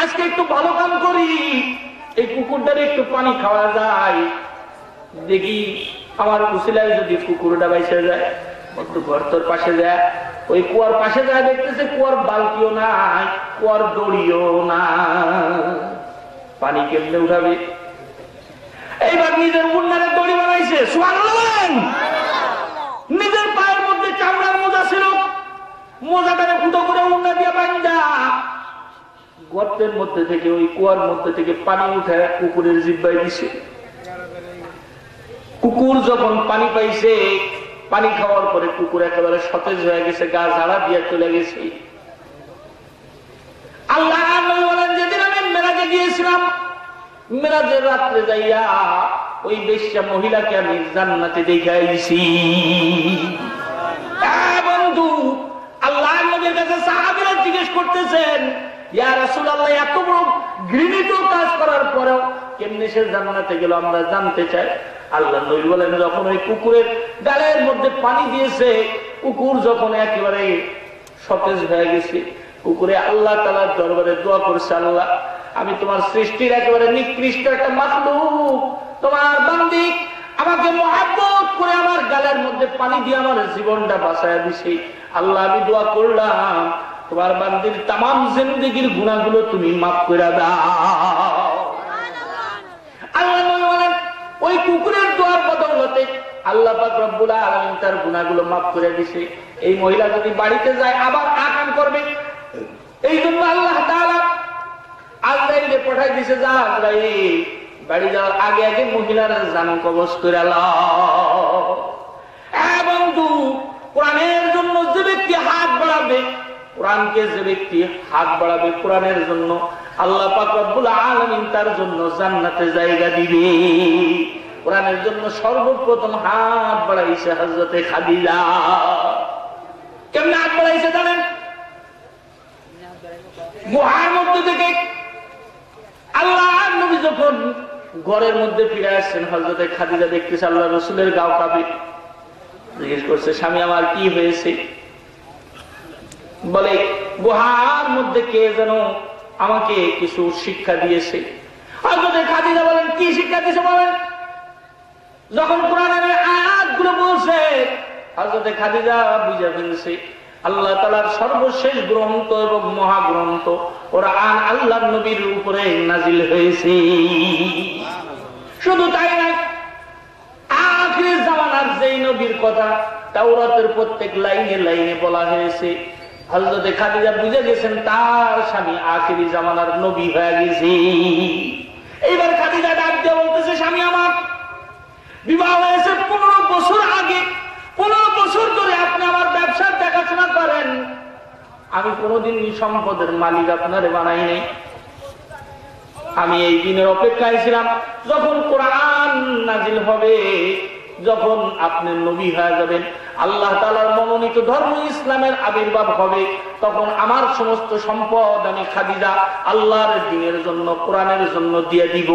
আজকে একটু ভালো কাম করি, এই কুকুরটারে একটু পানি খাওয়া যায়, দেখি আমার উসিলায় যদি কুকুরটা বাইসে যায়, একটু গর্তর পাশে যায়, ওই কুয়ার পাশে যায়, দেখতেছে কুয়ার বালতিও নাই, কুয়ার দড়িও না, পানি কেমনে উঠাবে? এইবার নিজের উন্নারে দড়ি বানাইছে, সুবহানাল্লাহ বলেন। নিজের পায়ের মধ্যে চামড়ার মোজা ছিল, মোজাটারে ফুটো করে উন্না দিয়ে বান্ধা গর্তের মধ্যে থেকে, ওই কুয়ার মধ্যে থেকে পানি উঠে কুকুরের জিহ্বায় দিছে। কুকুর যখন পানি পাইছে, পানি খাওয়ার পরে কুকুর একেবারে সতেজ হয়ে গেছে, গা ঝাড়া দিয়ে চলে গেছে। আল্লাহ বলেন, যেদিন আমি মেরাজে গিয়েছিলাম, মেরাজের রাত্রে যাইয়া ওই বেশ্যা মহিলাকে আমি জান্নাতে দেখে আইছি। বন্ধু, আল্লাহ নবীর কাছে সাহাবীরা জিজ্ঞেস করতেছেন, ইয়া রাসূলুল্লাহ, এত বড় ঘৃণিত কাজ করার পরেও কেমনে সে জান্নাতে গেল, আমরা জানতে চাই। আল্লাহ নবী বলেন, যখন ওই কুকুরের গালের মধ্যে পানি দিয়েছে, কুকুর যখন একেবারে সতেজ হয়ে গেছে, কুকুরে আল্লাহ তাআলার দরবারে দোয়া করছে, আল্লাহ, আমি তোমার সৃষ্টির একেবারে নিকৃষ্ট একটা মাখলুক, তোমার বান্দি, আমাকে মহব্বত করে আমার গালের মধ্যে পানি দিয়ে আমার জীবনটা বাঁচায়া দিছে। আল্লাহ, আমি দোয়া করলাম তোমার বান্দির তামাম জিন্দেগির গুনাহগুলো তুমি মাফ করে দাও। আল্লাহ নবী বলেন, ওই কুকুরের দোয়ার বদৌলতে আল্লাহ পাক রব্বুল আলামিন তার গুনাহগুলো মাফ করে দিছে। এই মহিলা যদি বাড়িতে যায় আবার আকাম করবে, এই জন্য আল্লাহ তাআলা আজরাইলে পাঠাই দিছে, যা আজরাইল বাড়ি যাওয়ার আগে আগে মহিলার জান কবজ করে লাও। বন্ধু, কোরআনের জন্য যে ব্যক্তি হাত বাড়াবে, কোরআনকে যে ব্যক্তি হাত বাড়াবে কোরআনের জন্য, আল্লাহ পাক রব্বুল আলামিন তার জন্য জান্নাতে জায়গা দিবে। কোরআনের জন্য সর্বপ্রথম হাত বাড়াইছে হযরতে খাদিজা। কেমনে হাত বাড়াইছে জানেন? গুহার মধ্যে থেকে আল্লাহ নবী যখন ঘরের মধ্যে ফিরে আসছেন, হযরতে খাদিজা দেখতেছে আল্লাহ রাসূলের গাও কাঁপে। জিজ্ঞেস করছে, স্বামী আমার কি হয়েছে? বলে, গুহার মধ্যে কে যেন আমাকে কিছু শিক্ষা দিয়েছে। হযরতে খাদিজা বলেন, কি শিক্ষা দিয়েছে বলেন? যখন কোরআনের আয়াতগুলো বলছে, হযরতে খাদিজা বুঝে ফেলছে আল্লাহ তাআলার সর্বশেষ গ্রন্থ এবং মহাগ্রন্থ কোরআন আল্লাহর নবীর উপরে নাজিল হয়েছে। শুধু তাই নয়, আখির জামানার যেই নবীর কথা তাওরাতের প্রত্যেক লাইনে লাইনে বলা হয়েছে, হযরতে খাদিজা বুঝে গেছেন তার স্বামী আখিরি জামানার নবী হয়ে গেছে। এইবার খাদিজা ডাক দিয়ে বলতেছে, স্বামী আমার বিবাহ হয়েছে 15 বছর আগে, 15 বছর ধরে আপনি আমার ব্যবসার দেখাশোনা করেন, আমি কোনোদিন সম্পদের মালিক আপনারে বানাই নাই। আমি এই দিনের অপেক্ষায় ছিলাম যখন কোরআন নাজিল হবে, যখন আপনি নবী হয়ে যাবেন, আল্লাহ তাআলার মনোনীত ধর্ম ইসলামের আবির্ভাব হবে, তখন আমার সমস্ত সম্পদ আমি খাদিজা আল্লাহর দ্বীনের জন্য, কোরআনের জন্য দিয়ে দিব।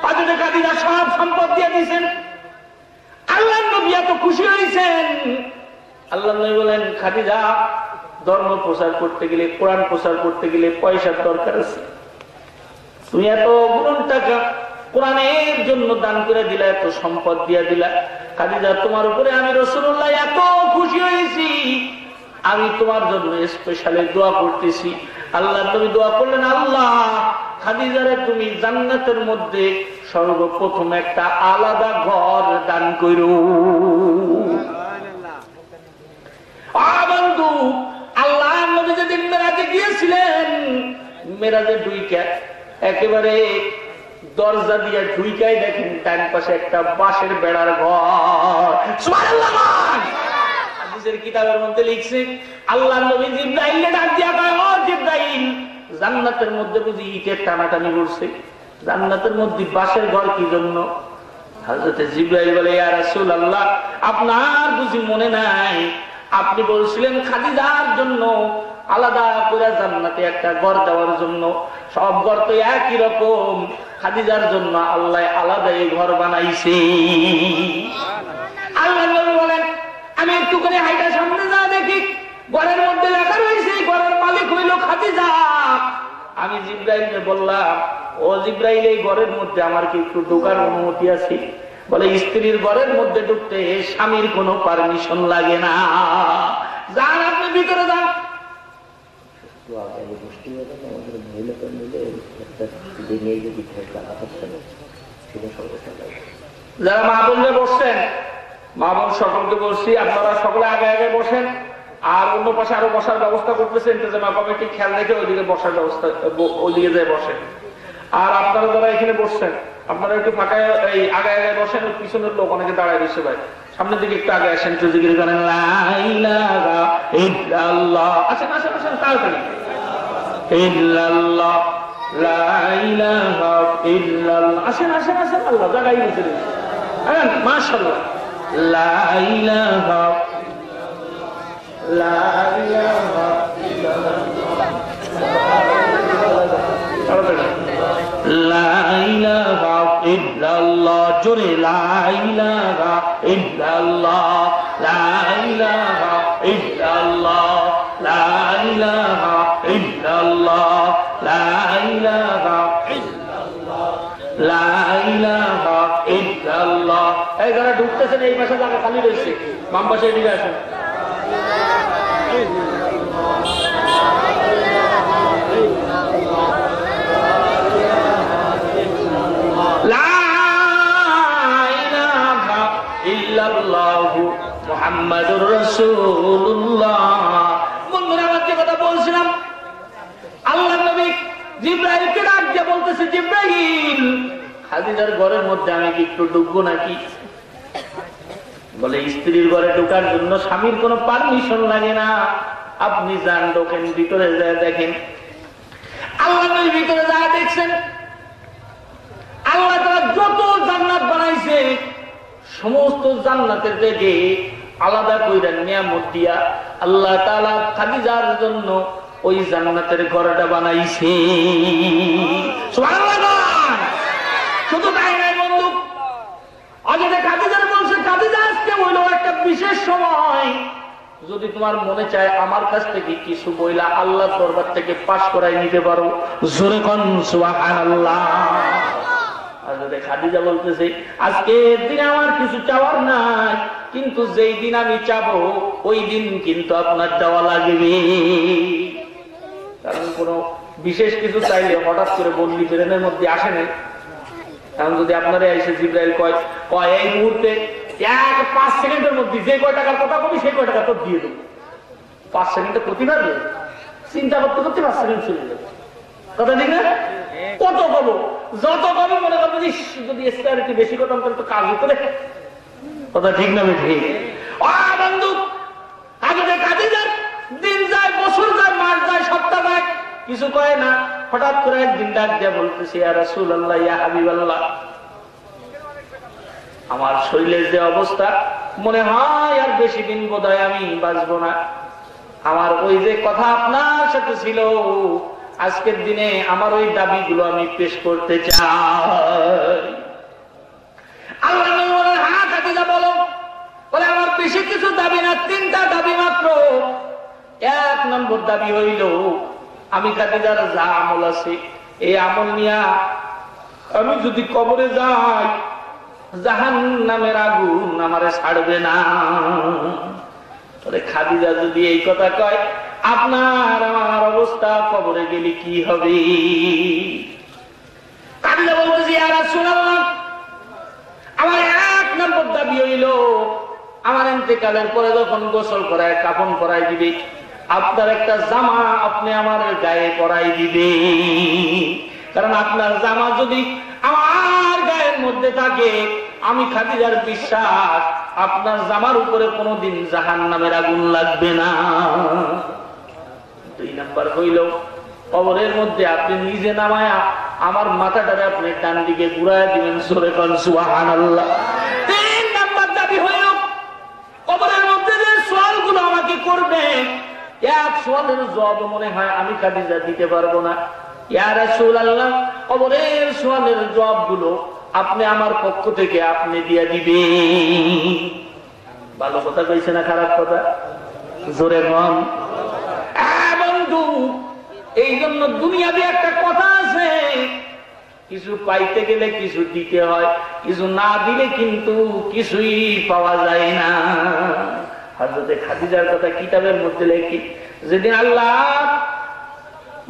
হযরত খাদিজা সব সম্পদ দিয়ে দিয়েছেন। আল্লাহর নবী এত খুশি হয়েছেন। আল্লাহর নবী বলেন, খাদিজা, ধর্ম প্রচার করতে গেলে, কোরআন প্রচার করতে গেলে পয়সার দরকার আছে। তুমি এত গুণ টাকা কোরআনের জন্য দান করে দিলা, এত সম্পদ দিয়া দিলা। খাদিজা, তোমার উপরে আমি রাসূলুল্লাহ এত খুশি হয়েছি, আমি তোমার জন্য স্পেশালি দোয়া করতেছি। আল্লাহর নবী দোয়া করলেন, আল্লাহ, খাদিজারে তুমি জান্নাতের মধ্যে সর্বপ্রথম একটা আলাদা ঘর দান করো। বন্ধু, আল্লাহ নবী যেদিন মেরাজে গিয়েছিলেন, মেরাজে ঢুইকা একেবারে দরজা দিয়ে ঢুইকাই দেখেন ডান পাশে একটা বাঁশের বেড়ার ঘর। সুবহানাল্লাহ। হাদিসের কিতাবের মধ্যে লিখছে, আল্লাহ নবী জিবরাইলকে ডাক দিয়া কয়, ও জিবরাইল, জান্নাতের মধ্যে বুঝি ইটের টানাটানি করছে, জান্নাতের মধ্যে বাঁশের ঘর কি জন্য? হযরত জিবরাইল বলে, ইয়া রাসূলুল্লাহ, আপনার বুঝি মনে নাই, আপনি বলছিলেন খাদিজার জন্য আলাদা করে জান্নাতে একটা ঘর দেওয়ার জন্য। সব ঘর তো একই রকম, খাদিজার জন্য আল্লাহ আলাদা এই ঘর বানাইছে। আল্লাহ নবী বলেন, আমি একটু করে হাইটা সামনে যা দেখি, ঘরের মধ্যে লেখা রয়েছে ঘরের মালিক হইল খাদিজা। আমি জিব্রাইলকে বললাম, ও জিব্রাইল, এই ঘরের মধ্যে আমার কি একটু ঢোকার অনুমতি আছে? বলে, স্ত্রীর ঘরের মধ্যে ঢুকতে স্বামীর কোনো পারমিশন লাগে না, যান আপনি ভিতরে যান। যারা মা বোনরা বসছেন, মা বোন সকলকে বসছি, আপনারা সকলে আগে আগে বসেন। আর অন্য পাশে আরো বসার ব্যবস্থা করতেছে ইন্তেজামা কমিটি, খেয়াল রেখে ওইদিকে বসার ব্যবস্থা, ওইদিকে যায় বসেন। আর আপনারা যারা এখানে বসছেন, আপনারা একটু ফাঁকা এই আগে আগে বসেন, পিছনের লোক অনেকে দাঁড়ায় রয়েছে, ভাই সামনের দিকে একটু আগে আসেন, একটু জিকির করেন লা ইলাহা ইল্লাল্লাহ। আসেন আসেন আসেন, তাড়াতাড়ি। ইল্লাল্লাহ, লা ইলাহা ইল্লাল্লাহ। আসেন আসেন আসেন, আল্লাহ জায়গায় বসে রয়েছে। হ্যাঁ, মাশাআল্লাহ। লা ইলাহা লা ইলাহা ইল্লাল্লাহ, লা ইলাহা ইল্লাল্লাহ, জোরে লা ইলাহা ইল্লাল্লাহ, লা ইলাহা ইল্লাল্লাহ, লা ইলাহা ইল্লাল্লাহ, লা ইলাহা ইল্লাল্লাহ, লা ইলাহা ইল্লাল্লাহ। এই যারা ঢুকতেছেন এই পাশে জায়গা খালি রয়েছে, বাম পাশে এদিকে আসেন। মুহাম্মাদুর রাসূলুল্লাহ। বন্ধুরা, আমার যে কথা বলছিলাম, আল্লাহর নবী জিবরাইলকে ডাক দিয়ে বলতেছে, জিবরাইল, খাদিজার ঘরের মধ্যে আমি কি একটু ঢুকবো নাকি? বলে, স্ত্রীর ঘরে ঢোকার জন্য স্বামীর কোনো পারমিশন লাগে না, আপনি যান, ঢোকেন, ভিতরে যায় দেখেন। আল্লাহ নবী ভিতরে যায় দেখছেন, আল্লাহ তাআলা যত জান্নাত বানাইছে সমস্ত জান্নাতের থেকে আলাদা কইরা নিয়ামত দিয়া আল্লাহ তাআলা খাদিজার জন্য ওই জান্নাতের ঘরটা বানাইছে। সুবহানাল্লাহ। শুধু তাই নয় বন্ধু, আজকে খাদিজার বলছে, খাদিজা আজকে হইল একটা বিশেষ সময়, যদি তোমার মনে চায় আমার কাছ থেকে কিছু বইলা আল্লাহর দরবার থেকে পাস করাই নিতে পারো, জোরে কোন সুবহানাল্লাহ। খাদিজা বলতেছে, আজকের দিন আমার কিছু চাওয়ার নাই, কিন্তু যেই দিন আমি চাবো ওই দিন কিন্তু আপনার দেওয়া লাগবে। কারণ কোন বিশেষ কিছু চাইলে হঠাৎ করে বন্দি ট্রেনের মধ্যে আসে নাই। কারণ যদি আপনারা এসে জিবরাইল কয় এই মুহূর্তে 5 সেকেন্ডের মধ্যে যে কয় টাকার কথা বলি সেই কয় টাকা তো দিয়ে দেবো, 5 সেকেন্ডে করতে পারবে, চিন্তা করতে করতে 5 সেকেন্ড চলে যাবে, কথা ঠিক না? কত কব, যত কব মনে করবো যদি একটু বেশি করতাম তাহলে তো কাজ হতো, কথা ঠিক না? ঠিক। বন্ধু, আগে কাজে যায়, দিন যায়, বছর যায়, মাস যায়, সপ্তাহ যায়, কিছু কয় না। হঠাৎ করে একদিন ডাক দিয়ে বলতেছি, ইয়া রাসূলুল্লাহ, ইয়া হাবিবাল্লাহ, আমার শরীরের যে অবস্থা, মনে হয় আর বেশি দিন বোধহয় আমি বাঁচবো না। আমার ওই যে কথা আপনার সাথে ছিল, আজকের দিনে আমার ওই দাবিগুলো আমি পেশ করতে চাই। আল্লাহ নবী বলেন, হ্যাঁ খাদিজা বলো। বলে, আমার বেশি কিছু দাবি না, 3টা দাবি মাত্র। 1 নম্বর দাবি হইল, আমি খাদিজার যা আমল আছে এই আমল নিয়া আমি যদি কবরে যাই, জাহান্নামের আগুন আমারে ছাড়বে না। খাদিজা যদি এই কথা কয়, আপনার আমার অবস্থা কবরে গেলে কি হবে? খাদিজা বলতেছি, ইয়া রাসূলুল্লাহ, আমার 1 নম্বর দাবি হইল, আমার ইন্তেকালের পরে যখন গোসল করায়, কাফন করাই দিবে, আপনার একটা জামা আপনি আমার গায়ে পরাই দিবে। কারণ আপনার জামা যদি আমার গায়ের মধ্যে থাকে, আমি খাদিজার বিশ্বাস আপনার জামার উপরে কোনোদিন জাহান্নামের আগুন লাগবে না। 2 নাম্বার হইল, কবরের মধ্যে আপনি নিজে নামায়া আমার মাথাটারে আপনি ডান দিকে ঘুরায় দিবেন, জোরে কোন সুবহানাল্লাহ। 3 নাম্বার দাবি হইল, কবরের মধ্যে যে সওয়ালগুলো আমাকে করবে, এক সওয়ালের জবাব মনে হয় আমি খাদিজা দিতে পারবো না। ইয়া রাসূলুল্লাহ, কবরের সওয়ালের জবাবগুলো আপনি আমার পক্ষ থেকে আপনি দিয়ে দিবেন। ভালো কথা কইছে না খারাপ কথা? জোরে বল। বন্ধু, এই জন্য দুনিয়াতে একটা কথা আছে, কিছু পাইতে গেলে কিছু দিতে হয়, কিছু না দিলে কিন্তু কিছুই পাওয়া যায় না। হযরতে খাদিজার কথা কিতাবের মধ্যে লেখি, যেদিন আল্লাহ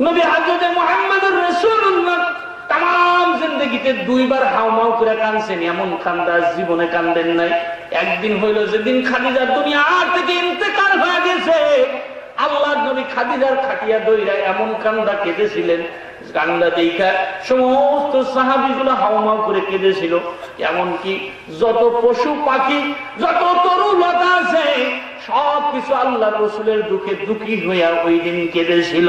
নবী হযরতে মুহাম্মদুর রাসূলুল্লাহ তাম জিন্দেগিতে দুইবার হাউমাউ করে কাঁদছেন, এমন কান্দা জীবনে কান্দেন নাই। একদিন হইল যেদিন খাদিজার দুনিয়া থেকে ইন্তেকাল হয়ে গেছে, আল্লাহর নবী খাদিজার খাটিয়া দইরা এমন কান্দা কেঁদেছিলেন, কান্দা দেখা সমস্ত সাহাবীগুলো হাউমাউ করে কেঁদেছিল। এমনকি যত পশু পাখি, যত তরু লতা আছে, সবকিছু আল্লাহ রসুলের দুঃখে দুঃখী হইয়া ওই দিন কেঁদেছিল।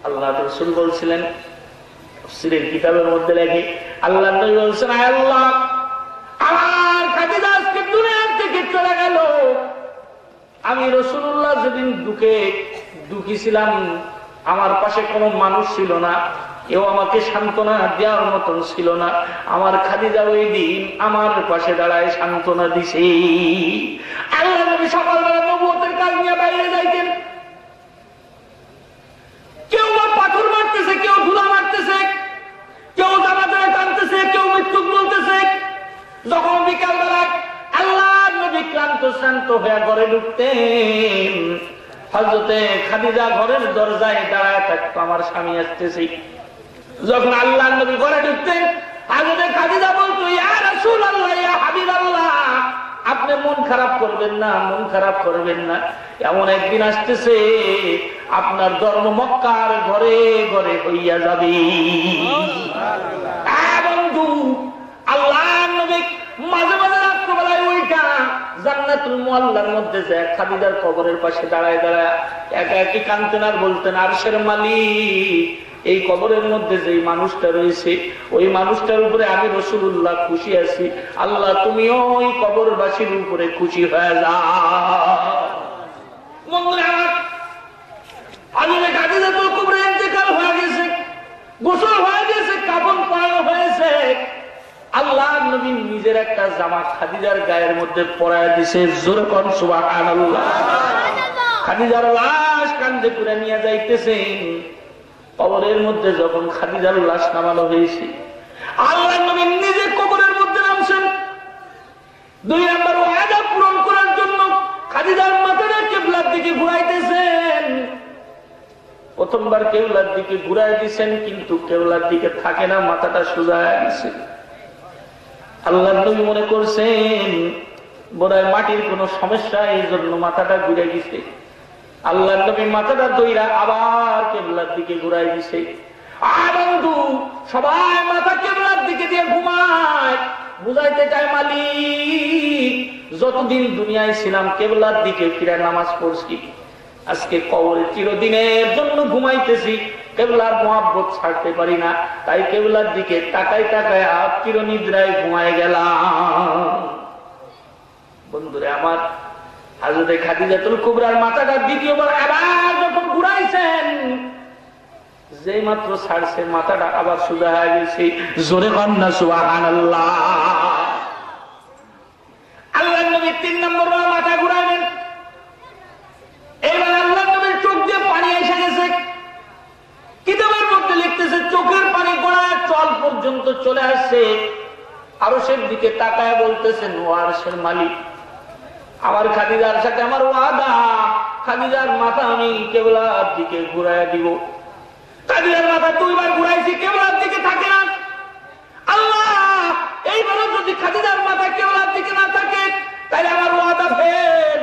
আল্লাহ রসুল বলছিলেন, সিরের কিতাবের মধ্যে লেখে, আল্লাহ নবী বলছেন, আল্লাহ, আমার খাদিজা আজকে দুনিয়া থেকে চলে গেল। আমি রাসূলুল্লাহ যেদিন দুঃখী ছিলাম, আমার পাশে কোনো মানুষ ছিল না, কেউ আমাকে সান্ত্বনা দেওয়ার মতন ছিল না। আমার খাদিজা ওই দিন আমার পাশে দাঁড়ায় সান্ত্বনা দিছে। আল্লাহ নবী সকালবেলা নবুয়তের কাজ নিয়ে বাইরে যাইতেন, কেউ পাথর মারতেছে, কেউ ধুলা মারতেছে, কেউ জানাজানা টানতেছে, কেউ মৃত্যু বলতেছে। যখন বিকালবেলা আল্লাহ নবী ক্লান্ত শ্রান্ত হয়ে ঘরে ঢুকতেন, হযরতে খাদিজা ঘরের দরজায় দাঁড়ায় থাকতো, আমার স্বামী আসতেছে। যখন আল্লাহ নবী ঘরে ঢুকতেন, হযরতে খাদিজা বলতো, ইয়া রাসূলুল্লাহ, ইয়া হাবিবাল্লাহ, আপনি মন খারাপ করবেন না, মন খারাপ করবেন না, এমন একদিন আসতেছে আপনার ধর্ম মক্কার ঘরে ঘরে হইয়া যাবে। বন্ধু, আল্লাহ নবী মাঝে মাঝে রাত্রবেলায় ওইটা জান্নাতুল মুআল্লার মধ্যে যায়, খাদিজার কবরের পাশে দাঁড়ায় দাঁড়ায় একা একই কাঁদতেন আর বলতেন, আরশের মালিক, এই কবরের মধ্যে যে মানুষটা রয়েছে, ওই মানুষটার উপরে আমি রাসূলুল্লাহ খুশি আছি, আল্লাহ তুমিও ওই কবরবাসীর উপরে খুশি হয়ে যাও। বন্ধুরা আমার, আজকে খাদিজাতুল কুবরা ইন্তেকাল হয়ে গেছে, গোসল হয়ে গেছে, কাফন পরানো হয়েছে। আল্লাহ নবী নিজের একটা জামা খাদিজার গায়ের মধ্যে পরায় দিছে। জোরে কোন সুবহানাল্লাহ। খাদিজার লাশ কাঁধে করে নিয়ে যাইতেছেন। কবরের মধ্যে যখন খাদিজার লাশ নামানো হয়েছে, আল্লাহ নবী নিজে কবরের মধ্যে নামছেন। 2 নম্বর ওয়াদা পূরণ করার জন্য খাদিজার মাথাটা কিবলার দিকে ঘুরাইতেছেন। প্রথমবার কিবলার দিকে ঘুরাই দিয়েছেন, কিন্তু কিবলার দিকে থাকে না, মাথাটা সোজা আছে। আল্লাহ নবী মনে করছেন বোধহয় মাটির কোন সমস্যা, এই জন্য মাথাটা ঘুরে গেছে। আল্লাহ নবী মাথাটা দইরা আবার কিবলার দিকে ঘুরাই দিছে। বন্ধু, সবাই মাথা কিবলার দিকে দিয়ে ঘুমায়, বুঝাইতে চায় মালিক, যতদিন দুনিয়ায় ছিলাম কিবলার দিকে ফিরে নামাজ পড়ছি, আজকে কবরে চিরদিনের জন্য ঘুমাইতেছি, কিবলার মুহাব্বত ছাড়তে পারি না, তাই কিবলার দিকে তাকায় তাকায় চিরনিদ্রায় ঘুমায় গেলাম। বন্ধুরে আমার, হযরতে খাদিজাতুল কুবরার মাথাটা দ্বিতীয়বার আবার যখন ঘুরাইছেন, যেই মাত্র ছাড়ছে মাথাটা আবার সোজা হয়ে গেছে। জোরে কন্যা সুবহানাল্লাহ। আল্লাহ নবী 3 নম্বর মাথা ঘুরাইলেন। এবার আল্লাহ নবীর চোখ দিয়ে পানি এসে গেছে। কিতাবের মধ্যে লিখতেছে চোখের পানি গড়ায় চল পর্যন্ত চলে আসছে। আরশের দিকে তাকায় বলতেছেন, ও আরশের মালিক, আমার খাদিজার সাথে আমার ওয়াদা, খাদিজার মাথা আমি কিবলার দিকে ঘুরায় দিব। খাদিজার মাথা 2 বার ঘুরাইছি, কিবলার দিকে থাকে না। আল্লাহ, এইবারও যদি খাদিজার মাথা কিবলার দিকে না থাকে, তাহলে আমার ওয়াদা ফেল।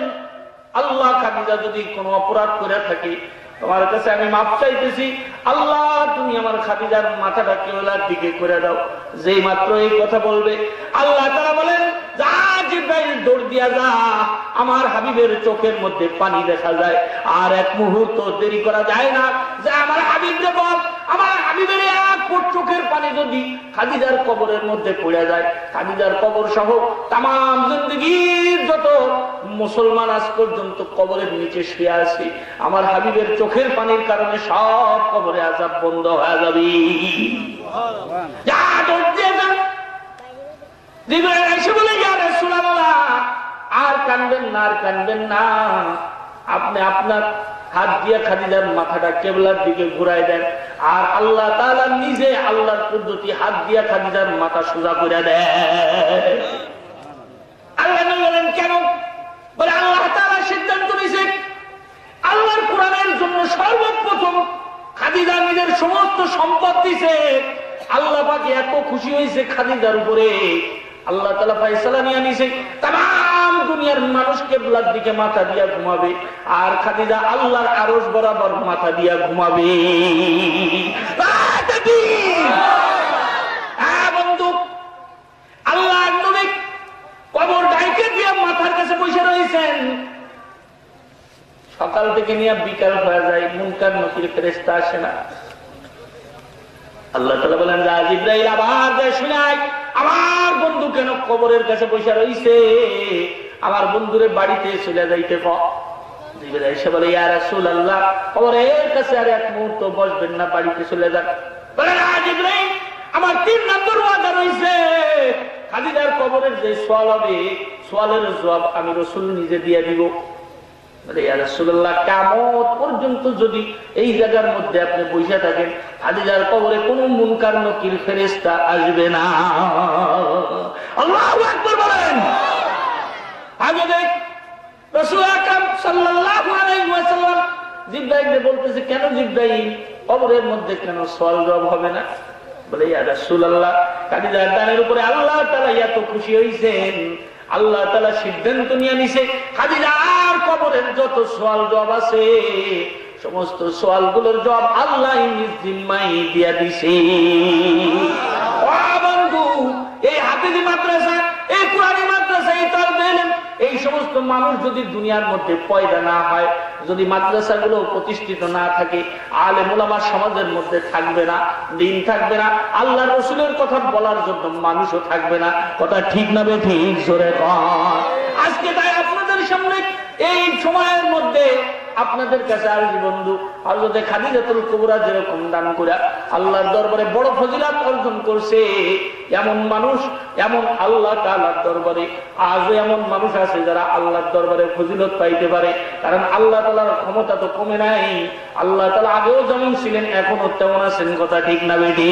আল্লাহ, খাদিজা যদি কোনো অপরাধ করে থাকে, তোমার কাছে আমি মাফ চাইতেছি। আল্লাহ, তুমি আমার খাদিজার মাথাটা কিবলার দিকে করে দাও। যেই মাত্র এই কথা বলবে, আল্লাহ তাআলা বলেন, যা জিবরাইল, দৌড় দিয়া যা, আমার হাবিবের চোখের মধ্যে পানি দেখা যায়, আর এক মুহূর্ত দেরি করা যায় না। যে আমার হাবিব যখন, আমার হাবিবের এক ফুট চোখের পানি যদি খাদিজার কবরের মধ্যে পড়ে যায়, খাদিজার কবর সহ তামাম জিন্দেগীর যত মুসলমান আজ পর্যন্ত কবরের নিচে শুয়ে আছে, আমার হাবিবের চোখের পানির কারণে সব কবরে আযাব বন্ধ হয়ে যাবে। যা দৌড় দিয়ে যা। জিবরাইল এসে বলে, ইয়া রাসূলুল্লাহ, আর কানবেন না, আর কানবেন না। আপনি আপনার হাত দিয়ে খাদিজার মাথাটা কেবলার দিকে ঘুরাই দেন, আর আল্লাহ তাআলা নিজে আল্লাহর পদ্ধতি হাত দিয়ে খাদিজার মাথা সোজা করে দেয়। আল্লাহ বলেন কেন? বলে আল্লাহ তাআলা সিদ্ধান্ত নিয়েছে আল্লাহর কোরআনের জন্য সর্বপ্রথম খাদিজা নিজের সমস্ত সম্পদ দিছে। আল্লাহ পাক এত খুশি হয়েছে খাদিজার উপরে, আল্লাহ তাআলা ফয়সালা নিয়ে নিছে তাম দুনিয়ার মানুষ কিবলার দিকে মাথা দিয়া ঘুমাবে, আর খাদিজা আল্লাহর আরশ বরাবর মাথা দিয়া ঘুমাবে। বন্ধু, আল্লাহ নবী কবর ডাইকে দিয়ে মাথার কাছে বসে রয়েছেন। সকাল থেকে নিয়ে বিকাল হয়ে যায়, মুনকার নকির ফেরেশতা আসে না। আল্লাহ তাআলা বলেন যা জিবরাইল আবার যে শুনাই আমার বন্ধু কেন কবরের কাছে বসে রইছে, আমার বন্ধুরে বাড়িতে চলে যাইতে কও। জিবরাইল এসে বলে ইয়া রাসূলুল্লাহ কবরের কাছে আর এক মুহূর্ত বসবেন না, বাড়িতে চলে যান। বলে না জিবরাইল, আমার 3 নম্বর ওয়াদা রইছে, খাদিজার কবরের যে সওয়াল হবে সওয়ালের জবাব আমি রাসূল নিজে দিয়ে দিব। বলে ইয়া রাসূলুল্লাহ কিয়ামত পর্যন্ত যদি এই জায়গার মধ্যে আপনি বসে থাকেন, খাদিজার কবরে কোনো মুনকার নকির ফেরেশতা আসবে না। আল্লাহু আকবার বলেন। আগে দেখ রাসূল আকরাম সাল্লাল্লাহু আলাইহি ওয়াসাল্লাম জিবরাইলকে বলতেছে কেন জিবরাইল কবরের মধ্যে কেন সওয়াল জবাব হবে না? বলে ইয়া রাসূলুল্লাহ খাদিজার দানের উপরে আল্লাহ তাআলা এত খুশি হইছেন, আল্লাহ তাআলা সিদ্ধান্ত নিয়ে নিছে খাদিজার কবরের যত সওয়াল জবাব আছে সমস্ত সওয়ালগুলোর জবাব আল্লাহ নিজ জিম্মায় দিয়া দিছে। ও বন্ধু, এই হাফেজি মাদ্রাসা, এই কুরআনি মাদ্রাসা, এই তালিবে ইলম, এই সমস্ত মানুষ যদি দুনিয়ার মধ্যে পয়দা না হয়, যদি মাদ্রাসাগুলো প্রতিষ্ঠিত না থাকে, আলেম ওলামা সমাজের মধ্যে থাকবে না, দিন থাকবে না, আল্লাহর রাসূলের কথা বলার জন্য মানুষও থাকবে না। কথা ঠিক না বেঠিক? জোরে কর। আজকে তাই আপনাদের সামনে এই সময়ের মধ্যে আপনাদের কাছে আরজি বন্ধু, হযরত খাদিজাতুল কুবরা যেরকম দান করে আল্লাহর দরবারে বড় ফজিলত অর্জন করছে, এমন মানুষ, এমন আল্লাহ তাআলার দরবারে আজও এমন মানুষ আছে যারা আল্লাহর দরবারে ফজিলত পাইতে পারে। কারণ আল্লাহ তাআলার ক্ষমতা তো কমে নাই, আল্লাহ তাআলা আগেও যেমন ছিলেন এখনো তেমন আছেন। কথা ঠিক না বেটি?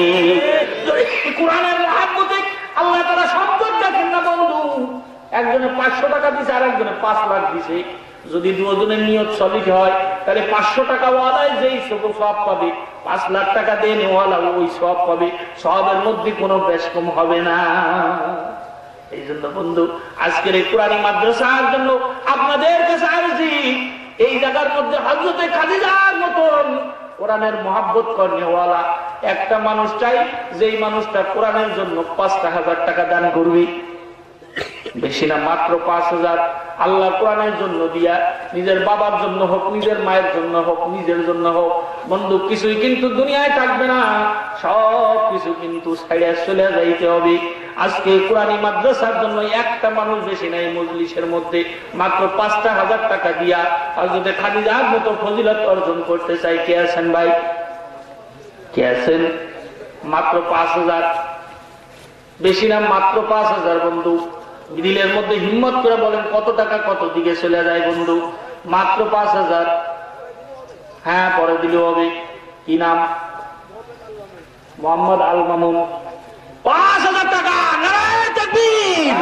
কোরআনের মহব্বতে আল্লাহ তাআলা সম্পদ দেখেন না বন্ধু। একজনে 500 টাকা দিছে, আর একজনে 5 লাখ দিছে। যদি দুজনের নিয়ত সলিড হয় তাহলে 500 টাকা ওয়ালায় যেই সওয়াব পাবে, 5 লাখ টাকা দিয়ে নেওয়ালা ওই সওয়াব পাবে, সওয়াবের মধ্যে কোনো বেশ কম হবে না। এই জন্য বন্ধু আজকের এই কুরআনি মাদ্রাসার জন্য আপনাদের কাছে আরজি, এই জায়গার মধ্যে হযরত খাদিজার মতন কোরআনের মহব্বত করেওয়ালা একটা মানুষ চাই, যেই মানুষটা কোরআনের জন্য 5,000 টাকা দান করবে। বেশি না, মাত্র 5,000 আল্লাহ কোরআনের জন্য দিয়া, নিজের বাবার জন্য হোক, নিজের মায়ের জন্য হোক, নিজের জন্য হোক। বন্ধু কিছুই কিন্তু দুনিয়ায় থাকবে না, সব কিছু কিন্তু ছাইড়া চলে যাইতে হবে। আজকে কোরআনি মাদ্রাসার জন্য একটা মানুষ বেশি নাই মজলিসের মধ্যে, মাত্র 5,000 টাকা দিয়া হযরত খাদিজার মতো ফজিলত অর্জন করতে চাই। কে আছেন ভাই? কে আছেন? মাত্র 5,000, বেশি না, মাত্র 5,000 বন্ধু। দিলের মধ্যে হিম্মত করে বলেন কত টাকা কত দিকে চলে যায় বন্ধু? মাত্র 5,000। হ্যাঁ, পরে দিলে হবে। কি নাম? মোহাম্মদ আল মামুন। 5,000 টাকা। নারায়ে তাকবীর।